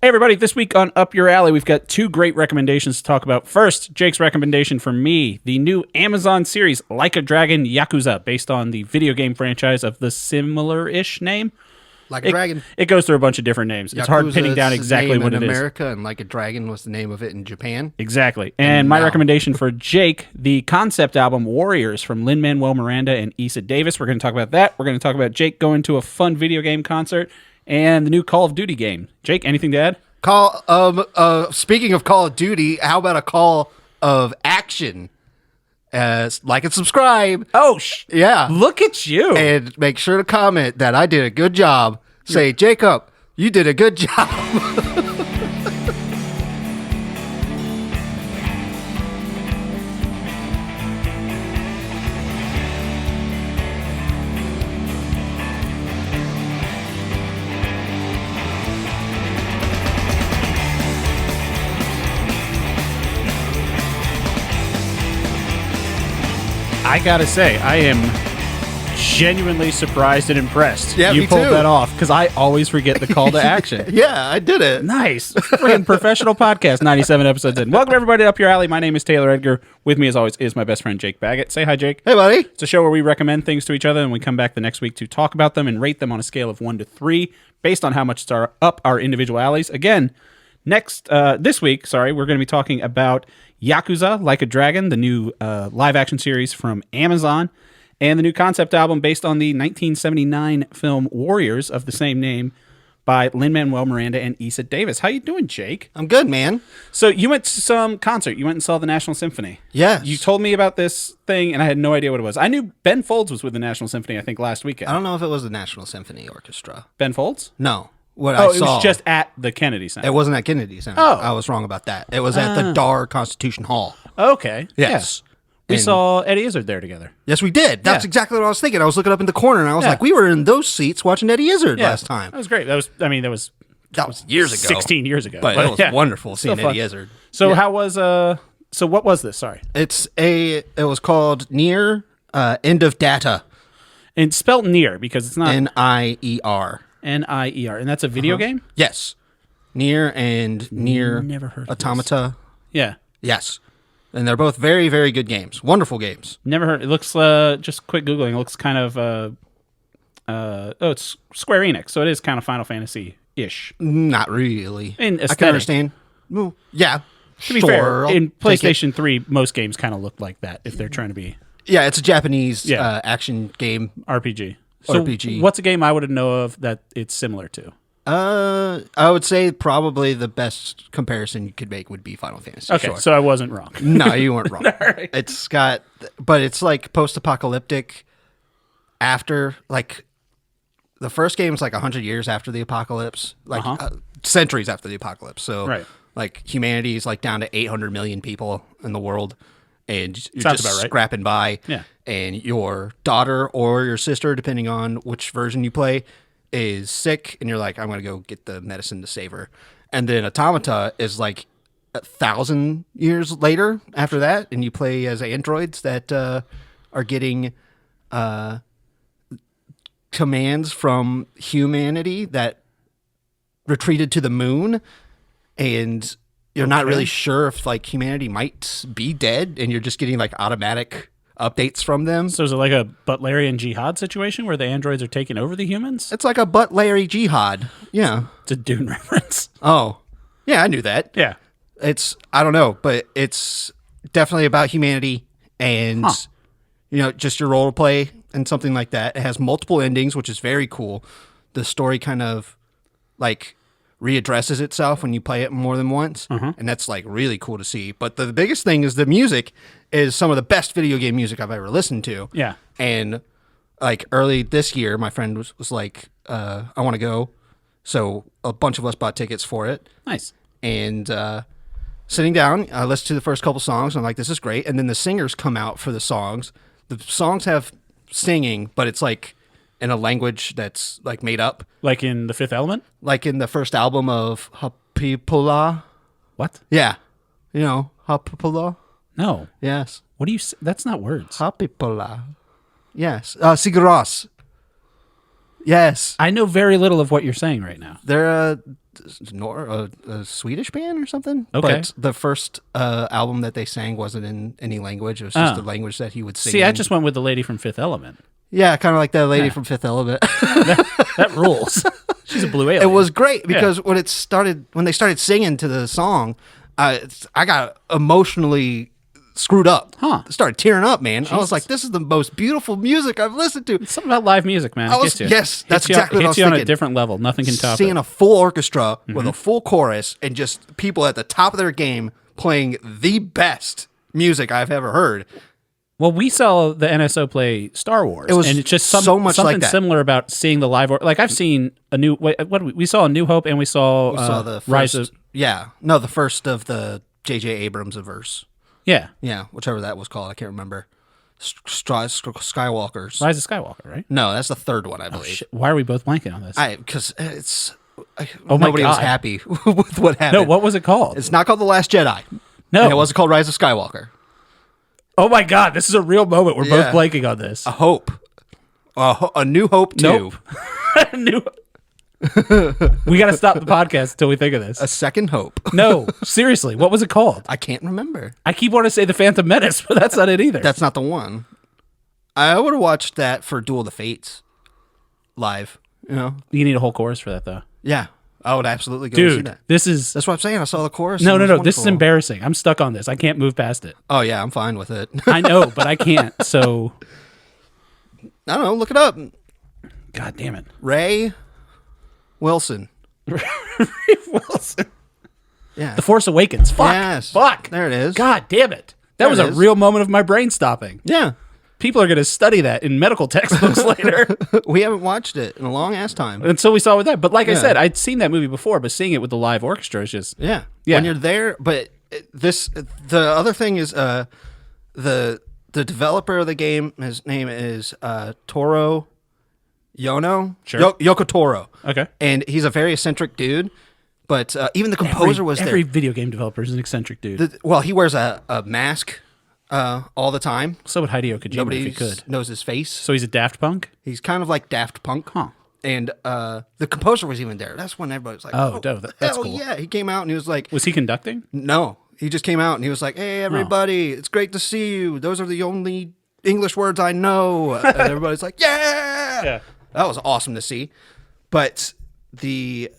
Hey, everybody. This week on Up Your Alley, we've got two great recommendations to talk about. First, Jake's recommendation for me, the new Amazon series, Like a Dragon Yakuza, based on the video game franchise of the similar-ish name. Like a Dragon. It goes through a bunch of different names. It's hard pinning down exactly what it is. in America, and Like a Dragon was the name of it in Japan. Exactly. And my recommendation for Jake, the concept album Warriors from Lin-Manuel Miranda and Issa Davis. We're going to talk about that. We're going to talk about Jake going to a fun video game concert and the new Call of Duty game. Jake, anything to add? Speaking of Call of Duty, how about a call of action? Like and subscribe. Oh, yeah. Look at you. And make sure to comment that I did a good job. Say, Jacob, you did a good job. I gotta say, I am genuinely surprised and impressed. Yeah, you me pulled too. that off because I always forget the call to action. Yeah, I did it. Nice. Freaking professional podcast, 97 episodes in. Welcome, everybody, to Up Your Alley. My name is Taylor Edgar. With me, as always, is my best friend, Jake Baggett. Say hi, Jake. Hey, buddy. It's a show where we recommend things to each other, and we come back the next week to talk about them and rate them on a scale of 1 to 3, based on how much it's up our individual alleys. Again, this week, we're going to be talking about Yakuza, Like a Dragon, the new live-action series from Amazon, and the new concept album based on the 1979 film Warriors of the same name by Lin-Manuel Miranda and Issa Davis. How you doing, Jake? I'm good, man. So you went to some concert. You went and saw the National Symphony. Yes. You told me about this thing, and I had no idea what it was. I knew Ben Folds was with the National Symphony, I think, last weekend. I don't know if it was the National Symphony Orchestra. Ben Folds? No. What Oh, I it saw. was just at the Kennedy Center. It wasn't at Kennedy Center. Oh. I was wrong about that. It was at the Dar Constitution Hall. Okay. Yes. Yeah. We And- saw Eddie Izzard there together. Yes, we did. That's Yeah. exactly what I was thinking. I was looking up in the corner, and I was Yeah. like, we were in those seats watching Eddie Izzard last time. That was great. That was Years ago. 16 years ago. But it was yeah. wonderful seeing Still fun. Eddie Izzard. So Yeah. how was so what was this? Sorry. It was called NeiR, End of Data. And spelt NeiR because it's not NIER. NIER. And that's a video game? Yes. NeiR and NeiR Never heard of Automata. Yeah. Yes. And they're both very, very good games. Wonderful games. Never heard. It looks just quick Googling. It looks kind of it's Square Enix, so it is kind of Final Fantasy-ish. Not really. In I can aesthetic. understand. Well, yeah. To be fair, in PlayStation 3, most games kind of look like that if they're trying to be Yeah, it's a Japanese Yeah. action game. RPG. So RPG. what's a game I would know of that it's similar to? I would say probably the best comparison you could make would be Final Fantasy. Okay, Sure. so I wasn't wrong. No, you weren't wrong. right. But it's like post-apocalyptic after, like, the first game is like 100 years after the apocalypse, like centuries after the apocalypse. So, Right. like, humanity is like down to 800 million people in the world, and you're Sounds just about right. scrapping by. Yeah. And your daughter or your sister, depending on which version you play, is sick, and you're like, I'm going to go get the medicine to save her. And then Automata is like 1,000 years later after that, and you play as androids that are getting commands from humanity that retreated to the moon, and you're not really sure if like humanity might be dead, and you're just getting like automatic updates from them. So is it like a Butlerian Jihad situation where the androids are taking over the humans? It's like a butt Larry jihad. Yeah. It's a Dune reference. Oh, yeah, I knew that. Yeah. I don't know, but it's definitely about humanity and, just your role to play and something like that. It has multiple endings, which is very cool. The story kind of like readdresses itself when you play it more than once. And that's like really cool to see. But the biggest thing is the music is some of the best video game music I've ever listened to. Yeah. And like early this year, my friend was like, I want to go. So a bunch of us bought tickets for it. Nice. And sitting down, I listened to the first couple songs. And I'm like, this is great. And then the singers come out for the songs. The songs have singing, but it's like in a language that's like made up. Like in The Fifth Element? Like in the first album of Hapipola. What? Yeah. You know, Hapipola? No. Yes. What do you say? That's not words. Hapipola. Yes. Siguras. Yes. I know very little of what you're saying right now. They're a Swedish band or something. Okay. But the first album that they sang wasn't in any language. It was just the language that he would sing See, in. I just went with the lady from Fifth Element. Yeah, kind of like that lady from Fifth Element. That rules. She's a blue alien. It was great because when they started singing to the song, I got emotionally screwed up. Huh. Started tearing up, man. Jesus. I was like, this is the most beautiful music I've listened to. It's something about live music, man. It gets you. Yes, that's Hits you exactly what I was Hits you on a thinking. different level. Nothing can top Seeing it. a full orchestra with a full chorus and just people at the top of their game playing the best music I've ever heard. Well, we saw the NSO play Star Wars. It was and it's just so much something like that. similar about seeing the live. Like I've seen a new. We saw A New Hope and we saw The first, Rise of. the first of the J.J. Abrams verse. Yeah, Yeah, whichever that was called, I can't remember. Skywalkers. Rise of Skywalker, right? No, that's the third one, I believe. Shit. Why are we both blanking on this? Because it's Oh my nobody was God. happy with what happened. No, what was it called? It's not called The Last Jedi. No. And it wasn't called Rise of Skywalker. Oh my God, this is a real moment. We're Yeah. both blanking on this. A Hope. A New Hope 2. Nope. We got to stop the podcast until we think of this. A Second Hope. No, seriously, what was it called? I can't remember. I keep wanting to say The Phantom Menace, but that's not it either. That's not the one. I would have watched that for Duel of the Fates live. You know? You need a whole chorus for that, though. Yeah. I would absolutely go see Dude, that. this is... That's what I'm saying. I saw the chorus. No, and it no, was no. This is wonderful. embarrassing. I'm stuck on this. I can't move past it. Oh, yeah. I'm fine with it. I know, but I can't. So, I don't know. Look it up. God damn it. Ray Wilson. Wilson. Yeah. The Force Awakens. Fuck. Yes. Fuck. There it is. God damn it. That There was it a is. real moment of my brain stopping. Yeah. People are going to study that in medical textbooks later. We haven't watched it in a long ass time. And so we saw with that. But like I Yeah. said, I'd seen that movie before, but seeing it with the live orchestra is just... Yeah. Yeah. When you're there, but the other thing is the developer of the game, his name is Toro Yono. Sure. Yoko Toro. Okay. And he's a very eccentric dude, but even the composer was Every there. video game developer is an eccentric dude. Well, he wears a mask all the time. So would Hideo Kojima Nobody if he could. knows his face. So he's a Daft Punk? He's kind of like Daft Punk. Huh. And the composer was even there. That's when everybody was like, Oh, dope. That's hell cool. yeah. He came out and he was like, Was he conducting? no. He just came out and he was like, hey, everybody, it's great to see you. Those are the only English words I know. And everybody's like, yeah. Yeah. That was awesome to see. But the,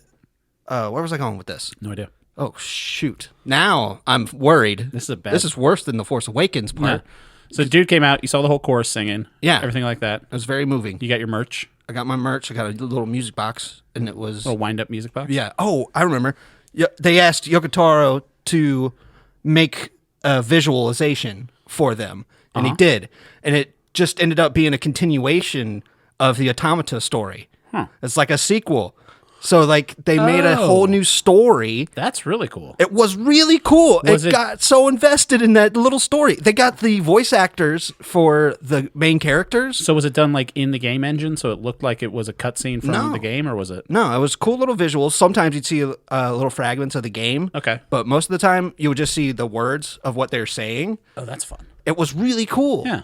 where was I going with this? No idea. Oh, shoot. Now I'm worried. This is a bad- This is worse than the Force Awakens part. Yeah. So dude came out, you saw the whole chorus singing. Yeah. Everything like that. It was very moving. You got your merch? I got my merch. I got a little music box and it was... A wind-up music box? Yeah. Oh, I remember. Yeah, they asked Yoko Taro to make a visualization for them, and he did. And it just ended up being a continuation of the Automata story. Huh. It's like a sequel. So, like, they made a Oh. whole new story. That's really cool. It was really cool. Was it- Got so invested in that little story. They got the voice actors for the main characters. So was it done like in the game engine, so it looked like it was a cutscene from No. the game, or was it? No, it was cool little visuals. Sometimes you'd see little fragments of the game. Okay. But most of the time, you would just see the words of what they're saying. Oh, that's fun. It was really cool. Yeah.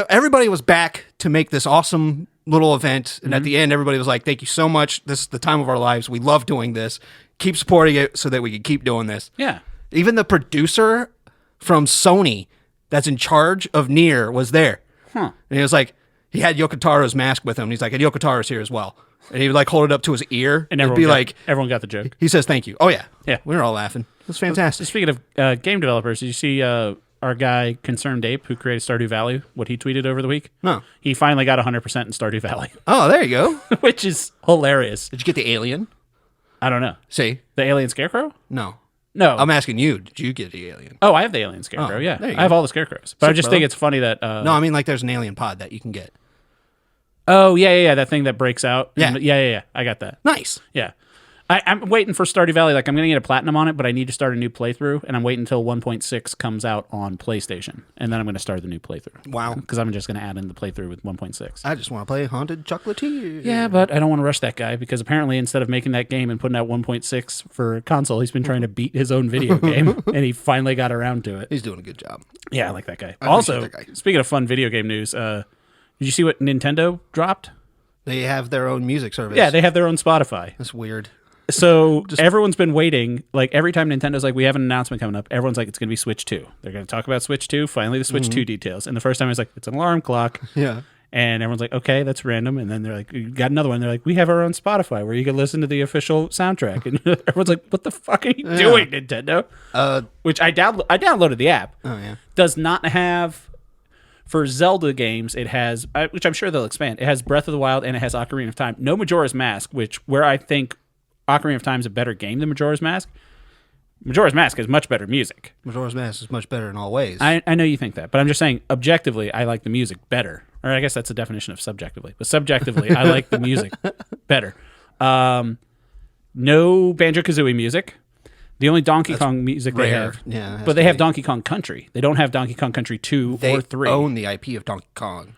Everybody was back to make this awesome little event. And at the end, everybody was like, thank you so much. This is the time of our lives. We love doing this. Keep supporting it so that we can keep doing this. Yeah. Even the producer from Sony that's in charge of NeiR was there. Huh. And he was like, he had Yoko Taro's mask with him. He's like, and Yoko Taro's here as well. And he would like hold it up to his ear. And it'd be like, everyone got the joke. he says, thank you. Oh, yeah. Yeah. We were all laughing. It was fantastic. Speaking of game developers, did you see our guy Concerned Ape, who created Stardew Valley, what he tweeted over the week? No. He finally got 100% in Stardew Valley, Oh, there you go. which is hilarious. Did you get the alien? I don't know. See? The alien scarecrow? No. No. I'm asking you. Did you get the alien? Oh, I have the alien scarecrow. Oh, Yeah, there you I have go. all the scarecrows. But I Sick, just brother. think it's funny that. No, I mean like there's an alien pod that you can get. Oh yeah, that thing that breaks out. Yeah. Yeah. I got that. Nice. Yeah. I'm waiting for Stardew Valley. Like, I'm going to get a platinum on it, but I need to start a new playthrough, and I'm waiting until 1.6 comes out on PlayStation, and then I'm going to start the new playthrough. Wow. Because I'm just going to add in the playthrough with 1.6. I just want to play Haunted Chocolatier. Yeah, but I don't want to rush that guy, because apparently instead of making that game and putting out 1.6 for console, he's been trying to beat his own video game, and he finally got around to it. He's doing a good job. Yeah, I like that guy. I Also, appreciate that guy. speaking of fun video game news, did you see what Nintendo dropped? They have their own music service. Yeah, they have their own Spotify. That's weird. So everyone's been waiting. Like every time Nintendo's like, we have an announcement coming up, everyone's like, it's going to be Switch 2. They're going to talk about Switch 2. Finally, the Switch 2 details. And the first time I was like, it's an alarm clock. Yeah. And everyone's like, okay, that's random. And then they're like, you got another one. They're like, we have our own Spotify where you can listen to the official soundtrack. And everyone's like, what the fuck are you doing, Nintendo? Which I downloaded the app. Oh, yeah. Does not have, for Zelda games, it has, which I'm sure they'll expand. It has Breath of the Wild and it has Ocarina of Time. No Majora's Mask, where I think Ocarina of Time is a better game than Majora's Mask. Majora's Mask has much better music. Majora's Mask is much better in all ways. I know you think that, but I'm just saying, objectively, I like the music better. Or I guess that's the definition of subjectively. But subjectively, I like the music better. No Banjo-Kazooie music. The only Donkey Kong music rare. they have. Yeah, but they have Donkey Kong Country. They don't have Donkey Kong Country 2 or 3. They own the IP of Donkey Kong.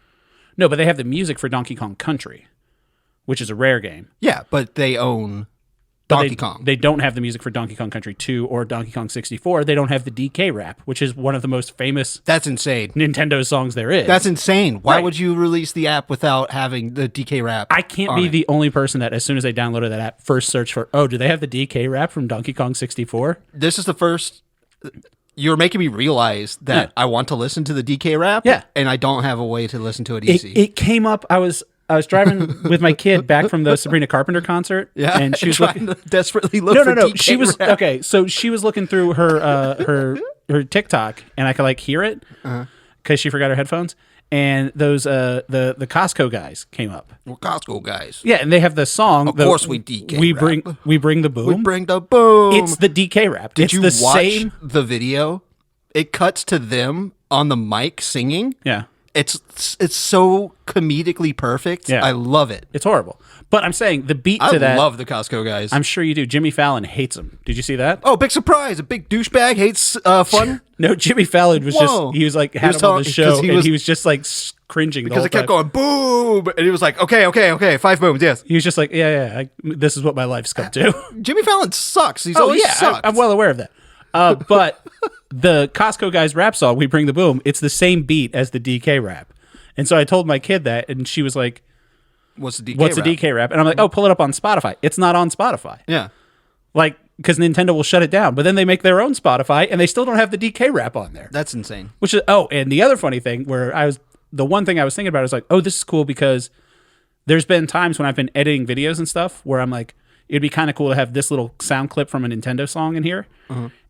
No, but they have the music for Donkey Kong Country, which is a rare game. Yeah, but they own Donkey Kong. They don't have the music for Donkey Kong Country 2 or Donkey Kong 64. They don't have the DK rap, which is one of the most famous That's insane. Nintendo songs there is. That's insane. Why Right. would you release the app without having the DK rap? I can't be the only person that, as soon as they downloaded that app, first search for, do they have the DK rap from Donkey Kong 64? This is the first. You're making me realize that I want to listen to the DK rap. Yeah. And I don't have a way to listen to it easy. It came up. I was driving with my kid back from the Sabrina Carpenter concert. Yeah, and she was trying to desperately look No. for DK She was rap. okay. So she was looking through her TikTok, and I could like hear it because she forgot her headphones. And those the Costco guys came up. We're Costco guys. Yeah, and they have the song. Of course we DK We rap. bring the boom. We bring the boom. It's the DK rap. Did it's you the watch same. the video? It cuts to them on the mic singing. Yeah. It's so comedically perfect. Yeah. I love it. It's horrible. But I'm saying the beat to I that. love the Costco guys. I'm sure you do. Jimmy Fallon hates him. Did you see that? Oh, big surprise! A big douchebag hates fun No, Jimmy Fallon was Whoa. he was like, He had was him on the telling- show, 'cause he and was- he was just like cringing because the it kept whole time. going boom, and he was like, okay, 5 booms, yes. He was just like, this is what my life's come to. Jimmy Fallon sucks. He's Oh always yeah, sucked. I'm well aware of that. But the Costco guys rap song, "We Bring the Boom," it's the same beat as the DK rap. And so I told my kid that, and she was like, What's the DK "What's rap? the DK rap?" And I'm like, "Oh, pull it up on Spotify." It's not on Spotify. Yeah. Like, because Nintendo will shut it down, but then they make their own Spotify, and they still don't have the DK rap on there. That's insane. Which is and the other funny thing the one thing I was thinking about is like, this is cool because there's been times when I've been editing videos and stuff where I'm like, it'd be kind of cool to have this little sound clip from a Nintendo song in here,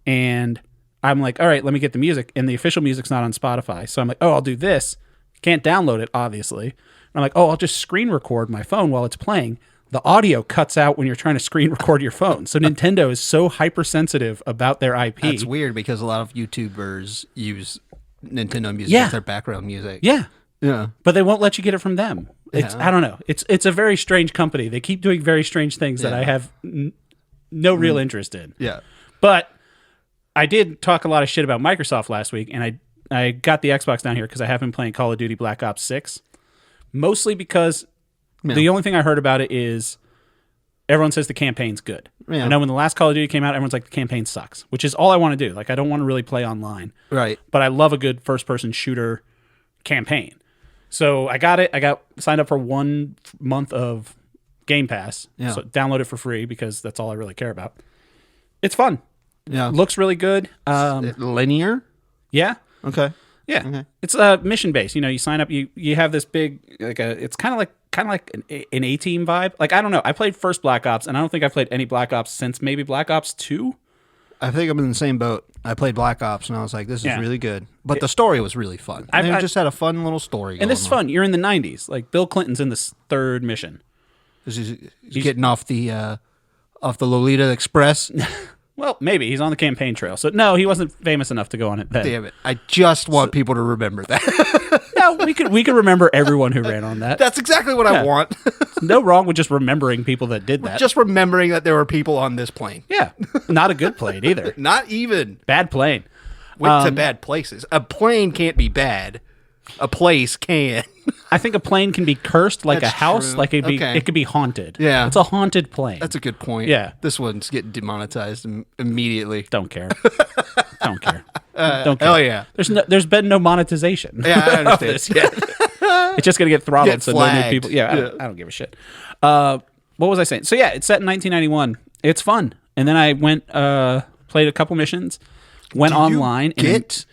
and I'm like, all right, let me get the music, and the official music's not on Spotify, so I'm like, I'll do this. Can't download it, obviously. And I'm like, I'll just screen record my phone while it's playing. The audio cuts out when you're trying to screen record your phone. So Nintendo is so hypersensitive about their IP. That's weird because a lot of YouTubers use Nintendo music Yeah. as their background music. Yeah. Yeah. But they won't let you get it from them. It's Yeah. I don't know. It's a very strange company. They keep doing very strange things that I have no real interest in. Yeah. But I did talk a lot of shit about Microsoft last week, and I got the Xbox down here because I have been playing Call of Duty Black Ops 6. Mostly because the only thing I heard about it is everyone says the campaign's good. Yeah. I know when the last Call of Duty came out, everyone's like, the campaign sucks, which is all I want to do. Like, I don't want to really play online. Right. But I love a good first-person shooter campaign. So I got it. I got signed up for 1 month of Game Pass. Yeah. So download it for free because that's all I really care about. It's fun. Yeah. Looks really good. Linear? Yeah. Okay. Yeah. Okay. It's mission based. You sign up, you have this big it's kind of like an A-team vibe. Like, I don't know. I played first Black Ops, and I don't think I've played any Black Ops since maybe Black Ops 2. I think I'm in the same boat. I played Black Ops, and I was like, this is Yeah. really good. But the story was really fun. They just had a fun little story And this is fun. You're in the 90s. Like, Bill Clinton's in this third mission. He's getting off the Lolita Express. Well, maybe. He's on the campaign trail. So, no, he wasn't famous enough to go on it then. Damn it. I just want people to remember that. No, we could remember everyone who ran on that. That's exactly what I want. No wrong with just remembering people that did that. Just remembering that there were people on this plane. Yeah. Not a good plane either. Not even. Bad plane. Went to bad places. A plane can't be bad. A place can. I think a plane can be cursed like That's a house. true. Like Okay. it could be haunted. Yeah. It's a haunted plane. That's a good point. Yeah. This one's getting demonetized immediately. Don't care. Don't care. Don't care. Hell yeah. There's been no monetization. Yeah, I of understand. this yet. It's just gonna get throttled, Get so no new flagged. people. Yeah, I don't give a shit. What was I saying? So yeah, it's set in 1991. It's fun, and then I went played a couple missions, went online. Get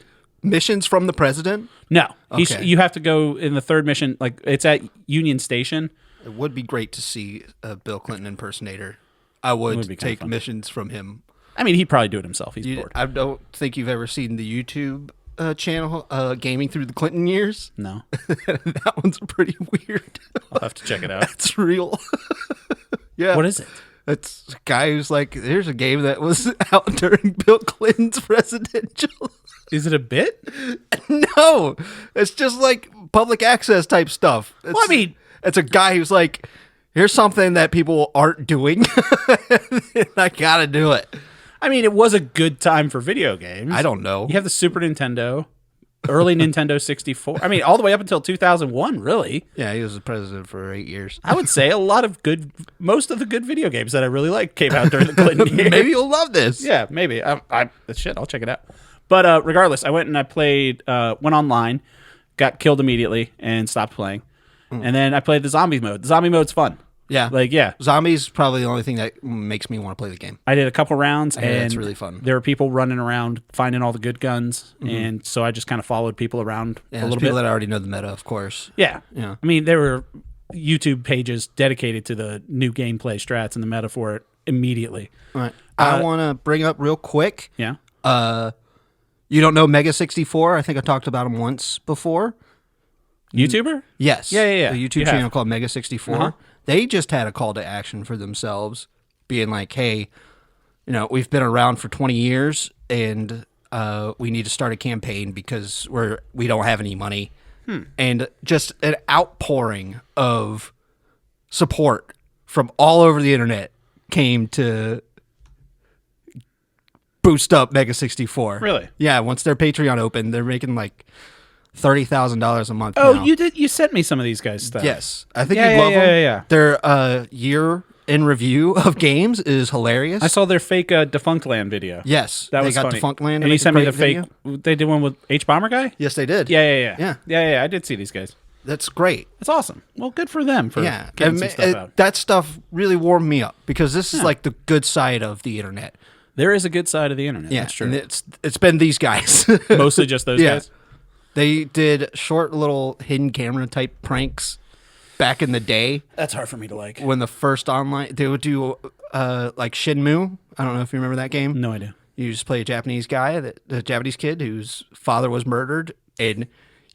missions from the president? No, Okay. you have to go in the third mission. Like it's at Union Station. It would be great to see a Bill Clinton impersonator. I would be kinda take fun. missions from him. I mean, he'd probably do it himself. He's bored. I don't think you've ever seen the YouTube channel, Gaming Through the Clinton Years. No, That one's pretty weird. I'll have to check it out. It's real. Yeah. What is it? It's a guy who's like, there's a game that was out during Bill Clinton's presidential. Is it a bit? No, it's just like public access type stuff. It's, Well, I mean- it's a guy who's like, here's something that people aren't doing. I gotta do it. I mean, it was a good time for video games. I don't know. You have the Super Nintendo, early Nintendo 64. I mean, all the way up until 2001, really. Yeah, he was the president for 8 years. I would say most of the good video games that I really like came out during the Clinton years. Maybe you'll love this. Yeah, maybe. Shit, I'll check it out. But regardless, I went and I played, went online, got killed immediately, and stopped playing. And then I played the zombie mode. The zombie mode's fun. Yeah. Yeah. Zombies probably the only thing that makes me want to play the game. I did a couple rounds, and it's really fun. There were people running around finding all the good guns, and so I just kind of followed people around Yeah, a there's little people bit. that already know the meta, of course. Yeah. Yeah. I mean, there were YouTube pages dedicated to the new gameplay strats and the meta for it immediately. All right. I want to bring up real quick. Yeah. You don't know Mega 64? I think I talked about him once before. YouTuber? Yes. Yeah. A You YouTube have. channel called Mega 64. Uh-huh. They just had a call to action for themselves, being like, hey, we've been around for 20 years and we need to start a campaign because we don't have any money. And just an outpouring of support from all over the internet came to boost up Mega 64. Really? Yeah, once their Patreon opened, they're making like $30,000 a month Oh, now. you sent me some of these guys' stuff. Yes. I think Yeah, you'd yeah, love yeah, them. yeah. Their year in review of games is hilarious. I saw their fake Defunct Land video. Yes. That they was got funny. Defunct Land. to And you make a sent me great the fake. video. They did one with H-Bomber guy? Yes, they did. Yeah. I did see these guys. That's great. That's awesome. Well, good for them for Yeah. getting some And stuff out. that stuff really warmed me up because this is like the good side of the internet. There is a good side of the internet. Yeah. That's true. And it's been these guys. Mostly just those Yeah. guys. They did short little hidden camera type pranks back in the day That's hard for me to like. when the first online they would do like Shenmue. I don't know if you remember that game. No idea. You just play a Japanese guy, a Japanese kid whose father was murdered, and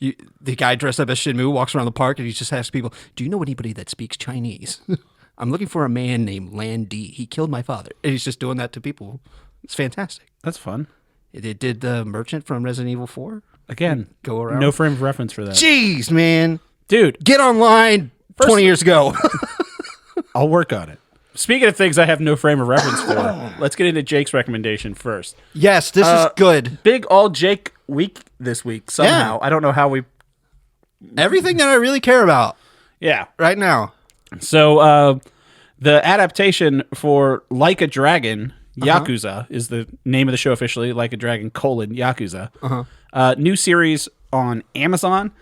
the guy dressed up as Shenmue walks around the park and he just asks people, "Do you know anybody that speaks Chinese? I'm looking for a man named Lan Di. He killed my father." And he's just doing that to people. It's fantastic. That's fun. It did the merchant from Resident Evil 4. Again, Go around. no frame of reference for that. Jeez, man. Dude, Get online 20 years ago. I'll work on it. Speaking of things I have no frame of reference for, let's get into Jake's recommendation first. Yes, this is good. Big all Jake week this week somehow. Yeah. I don't know how we... Everything that I really care about Yeah. right now. So the adaptation for Like a Dragon, Yakuza, is the name of the show officially, Like a Dragon, Yakuza. New series on Amazon.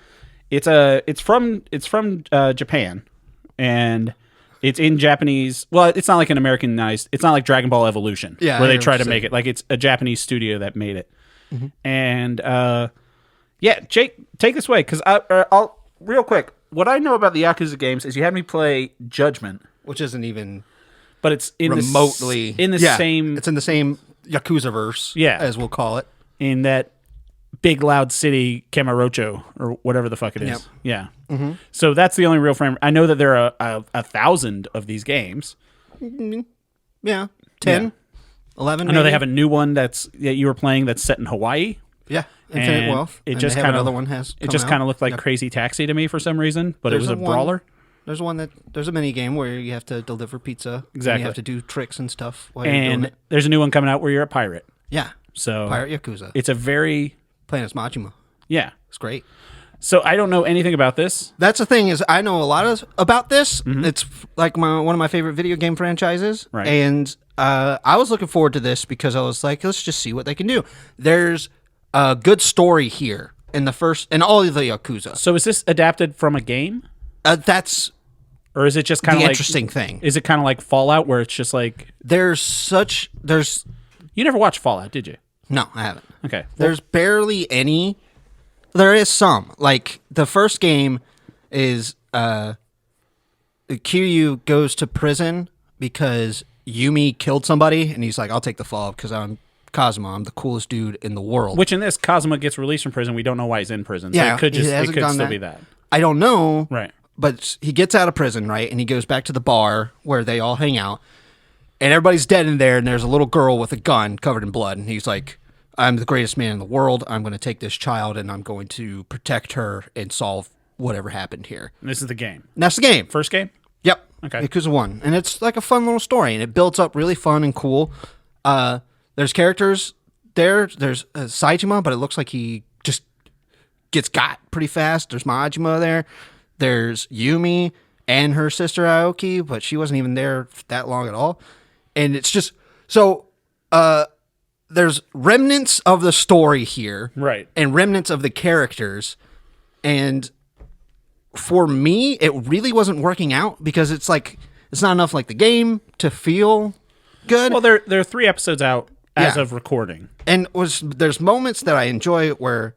It's from Japan, and it's in Japanese. Well, it's not like an Americanized. It's not like Dragon Ball Evolution, Yeah, where I they try to understand. make it like it's a Japanese studio that made it. And yeah, Jake, take this away because I'll real quick. What I know about the Yakuza games is you had me play Judgment, Which isn't even but it's in remotely same It's in the same Yakuza verse, Yeah. as we'll call it. in that big loud city Kamurocho or whatever the fuck it is. Yep. Yeah. So that's the only real frame. I know that there are 1,000 of these games. Yeah, 10, 11. I know they have a new one that you were playing that's set in Hawaii. Yeah, Infinite and Wealth. It and just they have kind of another one has. It just kind of looked like Crazy Taxi to me for some reason, but it was a brawler. There's a mini game where you have to deliver pizza. Exactly. And you have to do tricks and stuff while you're doing And it. there's a new one coming out where you're a pirate. Yeah, So Pirate Yakuza. it's a very Playing as Majima. yeah. It's great. So I don't know anything about this. That's the thing is I know a lot about this. It's like one of my favorite video game franchises. Right. And I was looking forward to this because I was like, let's just see what they can do. There's a good story here. in the first, and all of the Yakuza. So is this adapted from a game? That's Or is it just kind of the like... interesting thing. Is it kind of like Fallout where it's just like... There's... You never watched Fallout, did you? No, I haven't. Okay. There's barely any. There is some. Like, the first game is Kiryu goes to prison because Yumi killed somebody, and he's like, I'll take the fall because I'm Kazuma. I'm the coolest dude in the world. Which in this, Kazuma gets released from prison. We don't know why he's in prison. So Yeah, it could he hasn't still gone be that. I don't know. Right. But he gets out of prison, right? And he goes back to the bar where they all hang out. And everybody's dead in there, and there's a little girl with a gun covered in blood. And he's like, I'm the greatest man in the world. I'm going to take this child, and I'm going to protect her and solve whatever happened here. And this is the game. And that's the game. First game? Yep. Okay. Yakuza 1. And it's like a fun little story, and it builds up really fun and cool. There's characters there. There's Saejima, but it looks like he just gets got pretty fast. There's Majima there. There's Yumi and her sister Aoki, but she wasn't even there that long at all. And it's just... So, there's remnants of the story here. Right. And remnants of the characters. And for me, it really wasn't working out because it's like... It's not enough like the game to feel good. Well, there are 3 episodes out as Yeah. of recording. And there's moments that I enjoy where...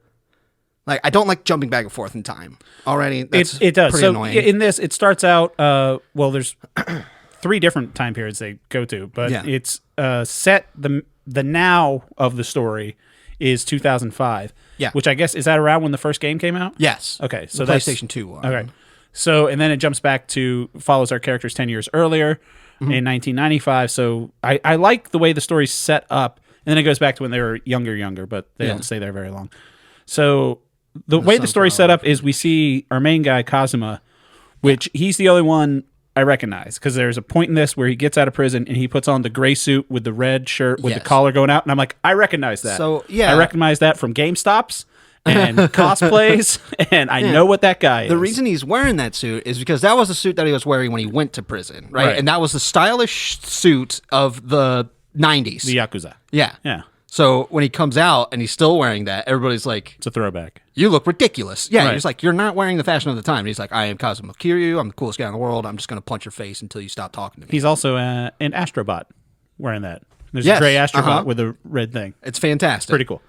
Like, I don't like jumping back and forth in time already. That's It does. pretty So annoying. in this, it starts out, well, there's 3 different time periods they go to, but Yeah. it's set, the now of the story is 2005. Yeah. Which I guess, is that around when the first game came out? Yes. Okay. So The that's PlayStation 2 one. Okay. So, and then it jumps back to, follows our characters 10 years earlier in 1995. So I like the way the story's set up. And then it goes back to when they were younger, but they don't stay there very long. So the way the story's set up is we see our main guy, Kazuma, which he's the only one I recognize because there's a point in this where he gets out of prison and he puts on the gray suit with the red shirt with the collar going out. And I'm like, I recognize that. So, yeah. I recognize that from GameStops and cosplays, and I know what that guy is. The reason he's wearing that suit is because that was the suit that he was wearing when he went to prison, right? And that was the stylish suit of the 90s. The Yakuza. Yeah. Yeah. So when he comes out and he's still wearing that, everybody's like, It's a throwback. you look ridiculous. Yeah, Right. he's like, you're not wearing the fashion of the time. And he's like, I am Kazuma Kiryu. I'm the coolest guy in the world. I'm just going to punch your face until you stop talking to me. He's also an Astrobot wearing that. There's Yes. a gray Astrobot Uh-huh. with a red thing. It's fantastic. Pretty cool.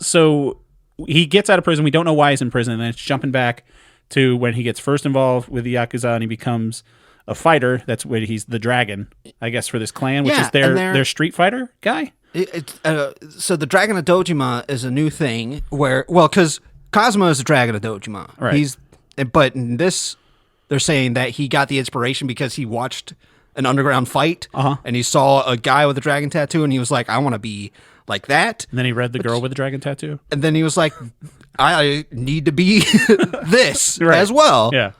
So he gets out of prison. We don't know why he's in prison. And then it's jumping back to when he gets first involved with the Yakuza and he becomes a fighter. That's when he's the dragon, I guess, for this clan, which Yeah, is their and they're- Street Fighter guy. So the Dragon of Dojima is a new thing where, well, because Kazuma is the Dragon of Dojima. Right. But in this, they're saying that he got the inspiration because he watched an underground fight and he saw a guy with a dragon tattoo and he was like, I want to be like that. And then he read the girl with the dragon tattoo. And then he was like, I need to be this as well. Yeah.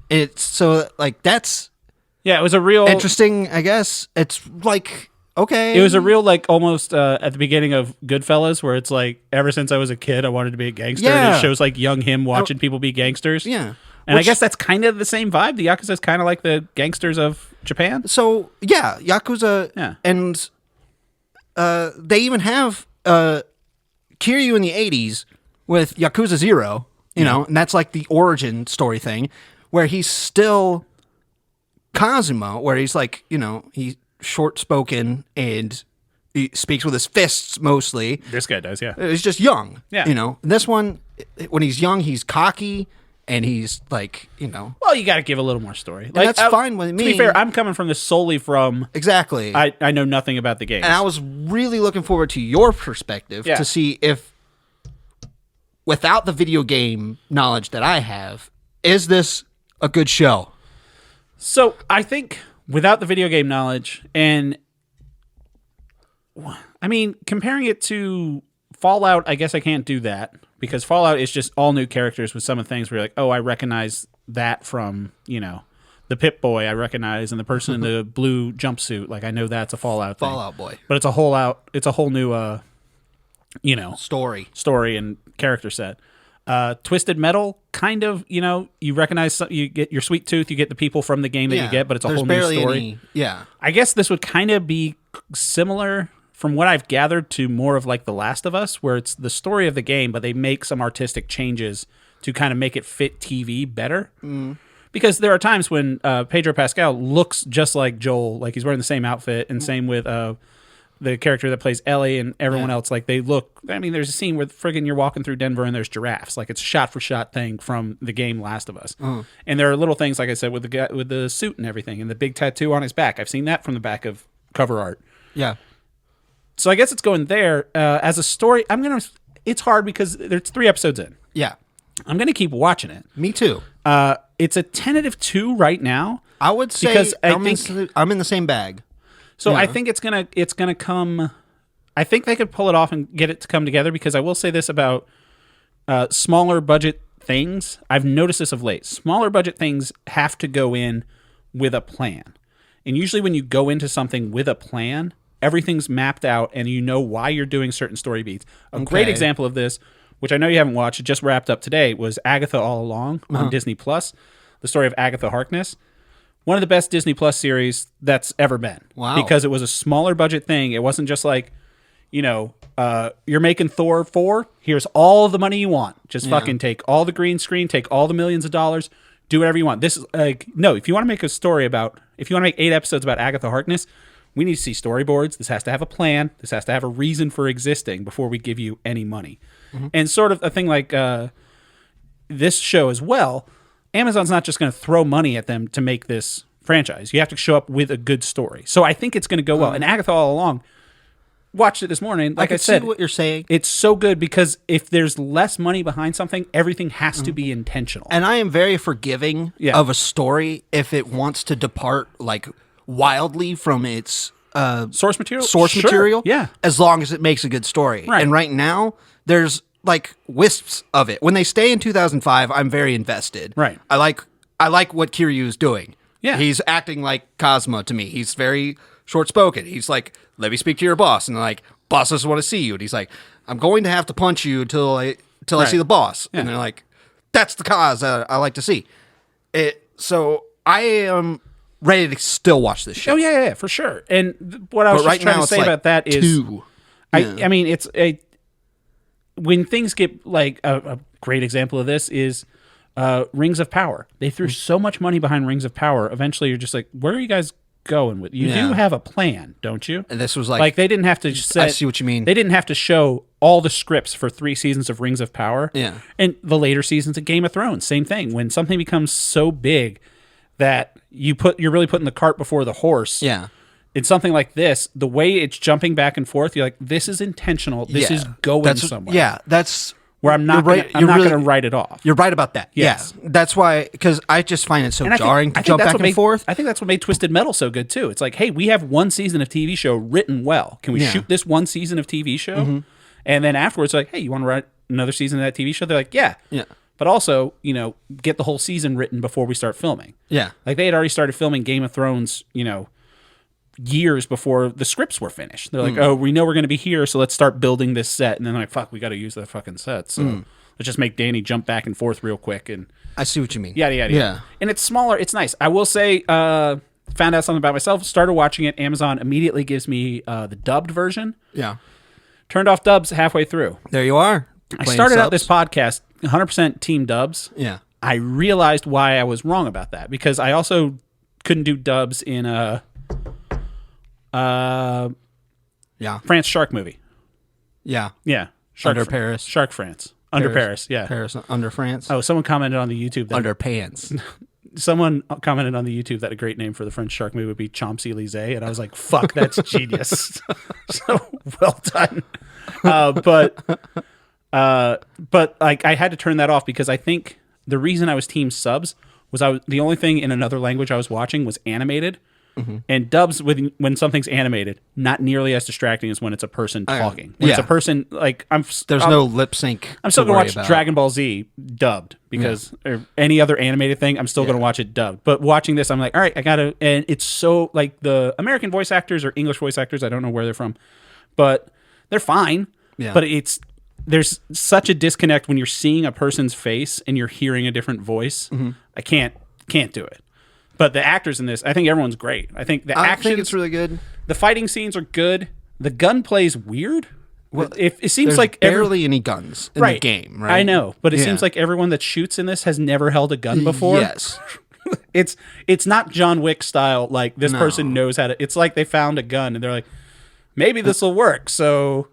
It's so like, that's Yeah, it was a real... interesting, I guess. It's like, okay. It was a real, like, almost at the beginning of Goodfellas, where it's like, ever since I was a kid, I wanted to be a gangster. And Yeah. it shows, like, young him watching people be gangsters. Yeah. And I guess that's kind of the same vibe. The Yakuza is kind of like the gangsters of Japan. So, yeah, Yakuza. Yeah. And they even have Kiryu in the 80s with Yakuza 0, you know, and that's like the origin story thing, where he's still Kazuma, where he's like, you know, he's short-spoken and he speaks with his fists mostly. This guy does, yeah. He's just young, Yeah. you know. And this one, when he's young, he's cocky and he's like, you know. Well, you got to give a little more story. And that's fine with me. To be fair, I'm coming from this solely from... Exactly. I know nothing about the game. And I was really looking forward to your perspective to see if, without the video game knowledge that I have, is this a good show? So I think without the video game knowledge, and I mean, comparing it to Fallout, I guess I can't do that because Fallout is just all new characters with some of the things where you're like, oh, I recognize that from, you know, the Pip-Boy I recognize and the person in the blue jumpsuit. Like, I know that's a Fallout thing. Fallout Boy. But it's a whole new, you know, story and character set. Twisted Metal, kind of, you know, you recognize, you get your Sweet Tooth, you get the people from the game that you get, but it's a whole new story. Yeah. I guess this would kind of be similar from what I've gathered, to more of like The Last of Us, where it's the story of the game, but they make some artistic changes to kind of make it fit TV better. Because there are times when Pedro Pascal looks just like Joel, like he's wearing the same outfit, and same with the character that plays Ellie and everyone else. Like they look, I mean, there's a scene where friggin' you're walking through Denver and there's giraffes. Like it's a shot for shot thing from the game Last of Us. And there are little things, like I said, with the guy with the suit and everything and the big tattoo on his back. I've seen that from the back of cover art. Yeah. So I guess it's going there. As a story, it's hard because there's 3 episodes in. Yeah. I'm going to keep watching it. Me too. It's a tentative 2 right now. I would say because I'm in the same bag. So I think it's gonna come. I think they could pull it off and get it to come together, because I will say this about smaller budget things. I've noticed this of late. Smaller budget things have to go in with a plan. And usually when you go into something with a plan, everything's mapped out and you know why you're doing certain story beats. A great example of this, which I know you haven't watched, it just wrapped up today, was Agatha All Along on Disney+. The story of Agatha Harkness. One of the best Disney Plus series that's ever been. Wow. Because it was a smaller budget thing. It wasn't just like, you're making Thor 4, here's all the money you want. Just fucking take all the green screen, take all the millions of dollars, do whatever you want. This is like, no, if you want to make a story about, if you want to make 8 episodes about Agatha Harkness, we need to see storyboards. This has to have a plan. This has to have a reason for existing before we give you any money. And sort of a thing like this show as well, Amazon's not just going to throw money at them to make this franchise. You have to show up with a good story. So I think it's going to go well. And Agatha All Along, watched it this morning. Like I said, see what you're saying. It's so good because if there's less money behind something, everything has to be intentional. And I am very forgiving of a story if it wants to depart like wildly from its source material. Material. Yeah. As long as it makes a good story. Right. And right now, there's like wisps of it. When they stay in 2005, I'm very invested. Right. I like what Kiryu is doing. Yeah. He's acting like Cosmo to me. He's very short-spoken. He's like, let me speak to your boss. And like, boss doesn't want to see you. And he's like, I'm going to have to punch you till I see the boss. Yeah. And they're like, that's the cause that I like to see. So I am ready to still watch this show. Oh, yeah, for sure. And what I was just trying to say about that is, I mean, it's when things get like a great example of this is Rings of Power. They threw so much money behind Rings of Power. Eventually, you're just like, where are you guys going with? You do have a plan, don't you? And this was like they didn't have to set, I see what you mean. They didn't have to show all the scripts for 3 seasons of Rings of Power. Yeah. And the later seasons of Game of Thrones, same thing. When something becomes so big that you're really putting the cart before the horse. Yeah. In something like this, the way it's jumping back and forth, you're like, this is intentional. This is going somewhere. Yeah, that's where I'm not going to write it off. You're right about that. Yes. Yeah, that's why, because I just find it so jarring to jump back and forth. I think that's what made Twisted Metal so good too. It's like, hey, we have 1 season of TV show written well. Can we shoot this 1 season of TV show? Mm-hmm. And then afterwards, like, hey, you want to write another season of that TV show? They're like, yeah. But also, get the whole season written before we start filming. Yeah. Like they had already started filming Game of Thrones, years before the scripts were finished. They're like, oh, we know we're going to be here, so let's start building this set. And then they're like, fuck, we got to use that fucking set. So let's just make Danny jump back and forth real quick. And I see what you mean. Yeah. And it's smaller. It's nice. I will say, found out something about myself, started watching it. Amazon immediately gives me the dubbed version. Yeah. Turned off dubs halfway through. There you are. I started out this podcast 100% team dubs. Yeah. I realized why I was wrong about that, because I also couldn't do dubs in France shark movie. Yeah. Under Paris. Shark France. Under Paris. Yeah. Paris under France. Oh, someone commented on the YouTube that under pants. Someone commented on the YouTube that a great name for the French shark movie would be Champs-Élysées, and I was like, fuck, that's genius. So well done. But like I had to turn that off because I think the reason I was team subs was the only thing in another language I was watching was animated. And dubs, when something's animated, not nearly as distracting as when it's a person talking. When it's a person, like there's no lip sync. I'm still going to watch Dragon Ball Z dubbed because or any other animated thing, I'm still going to watch it dubbed. But watching this, I'm like, all right, I gotta. And it's so like the American voice actors or English voice actors, I don't know where they're from, but they're fine. Yeah. But there's such a disconnect when you're seeing a person's face and you're hearing a different voice. I can't do it. But the actors in this, I think everyone's great. I think the action, think it's really good. The fighting scenes are good. The gunplay's weird. Well, it seems there's like barely any guns in the game, right? I know, but it seems like everyone that shoots in this has never held a gun before. Yes. It's not John Wick style, like this person knows how to. It's like they found a gun and they're like, maybe this will work. So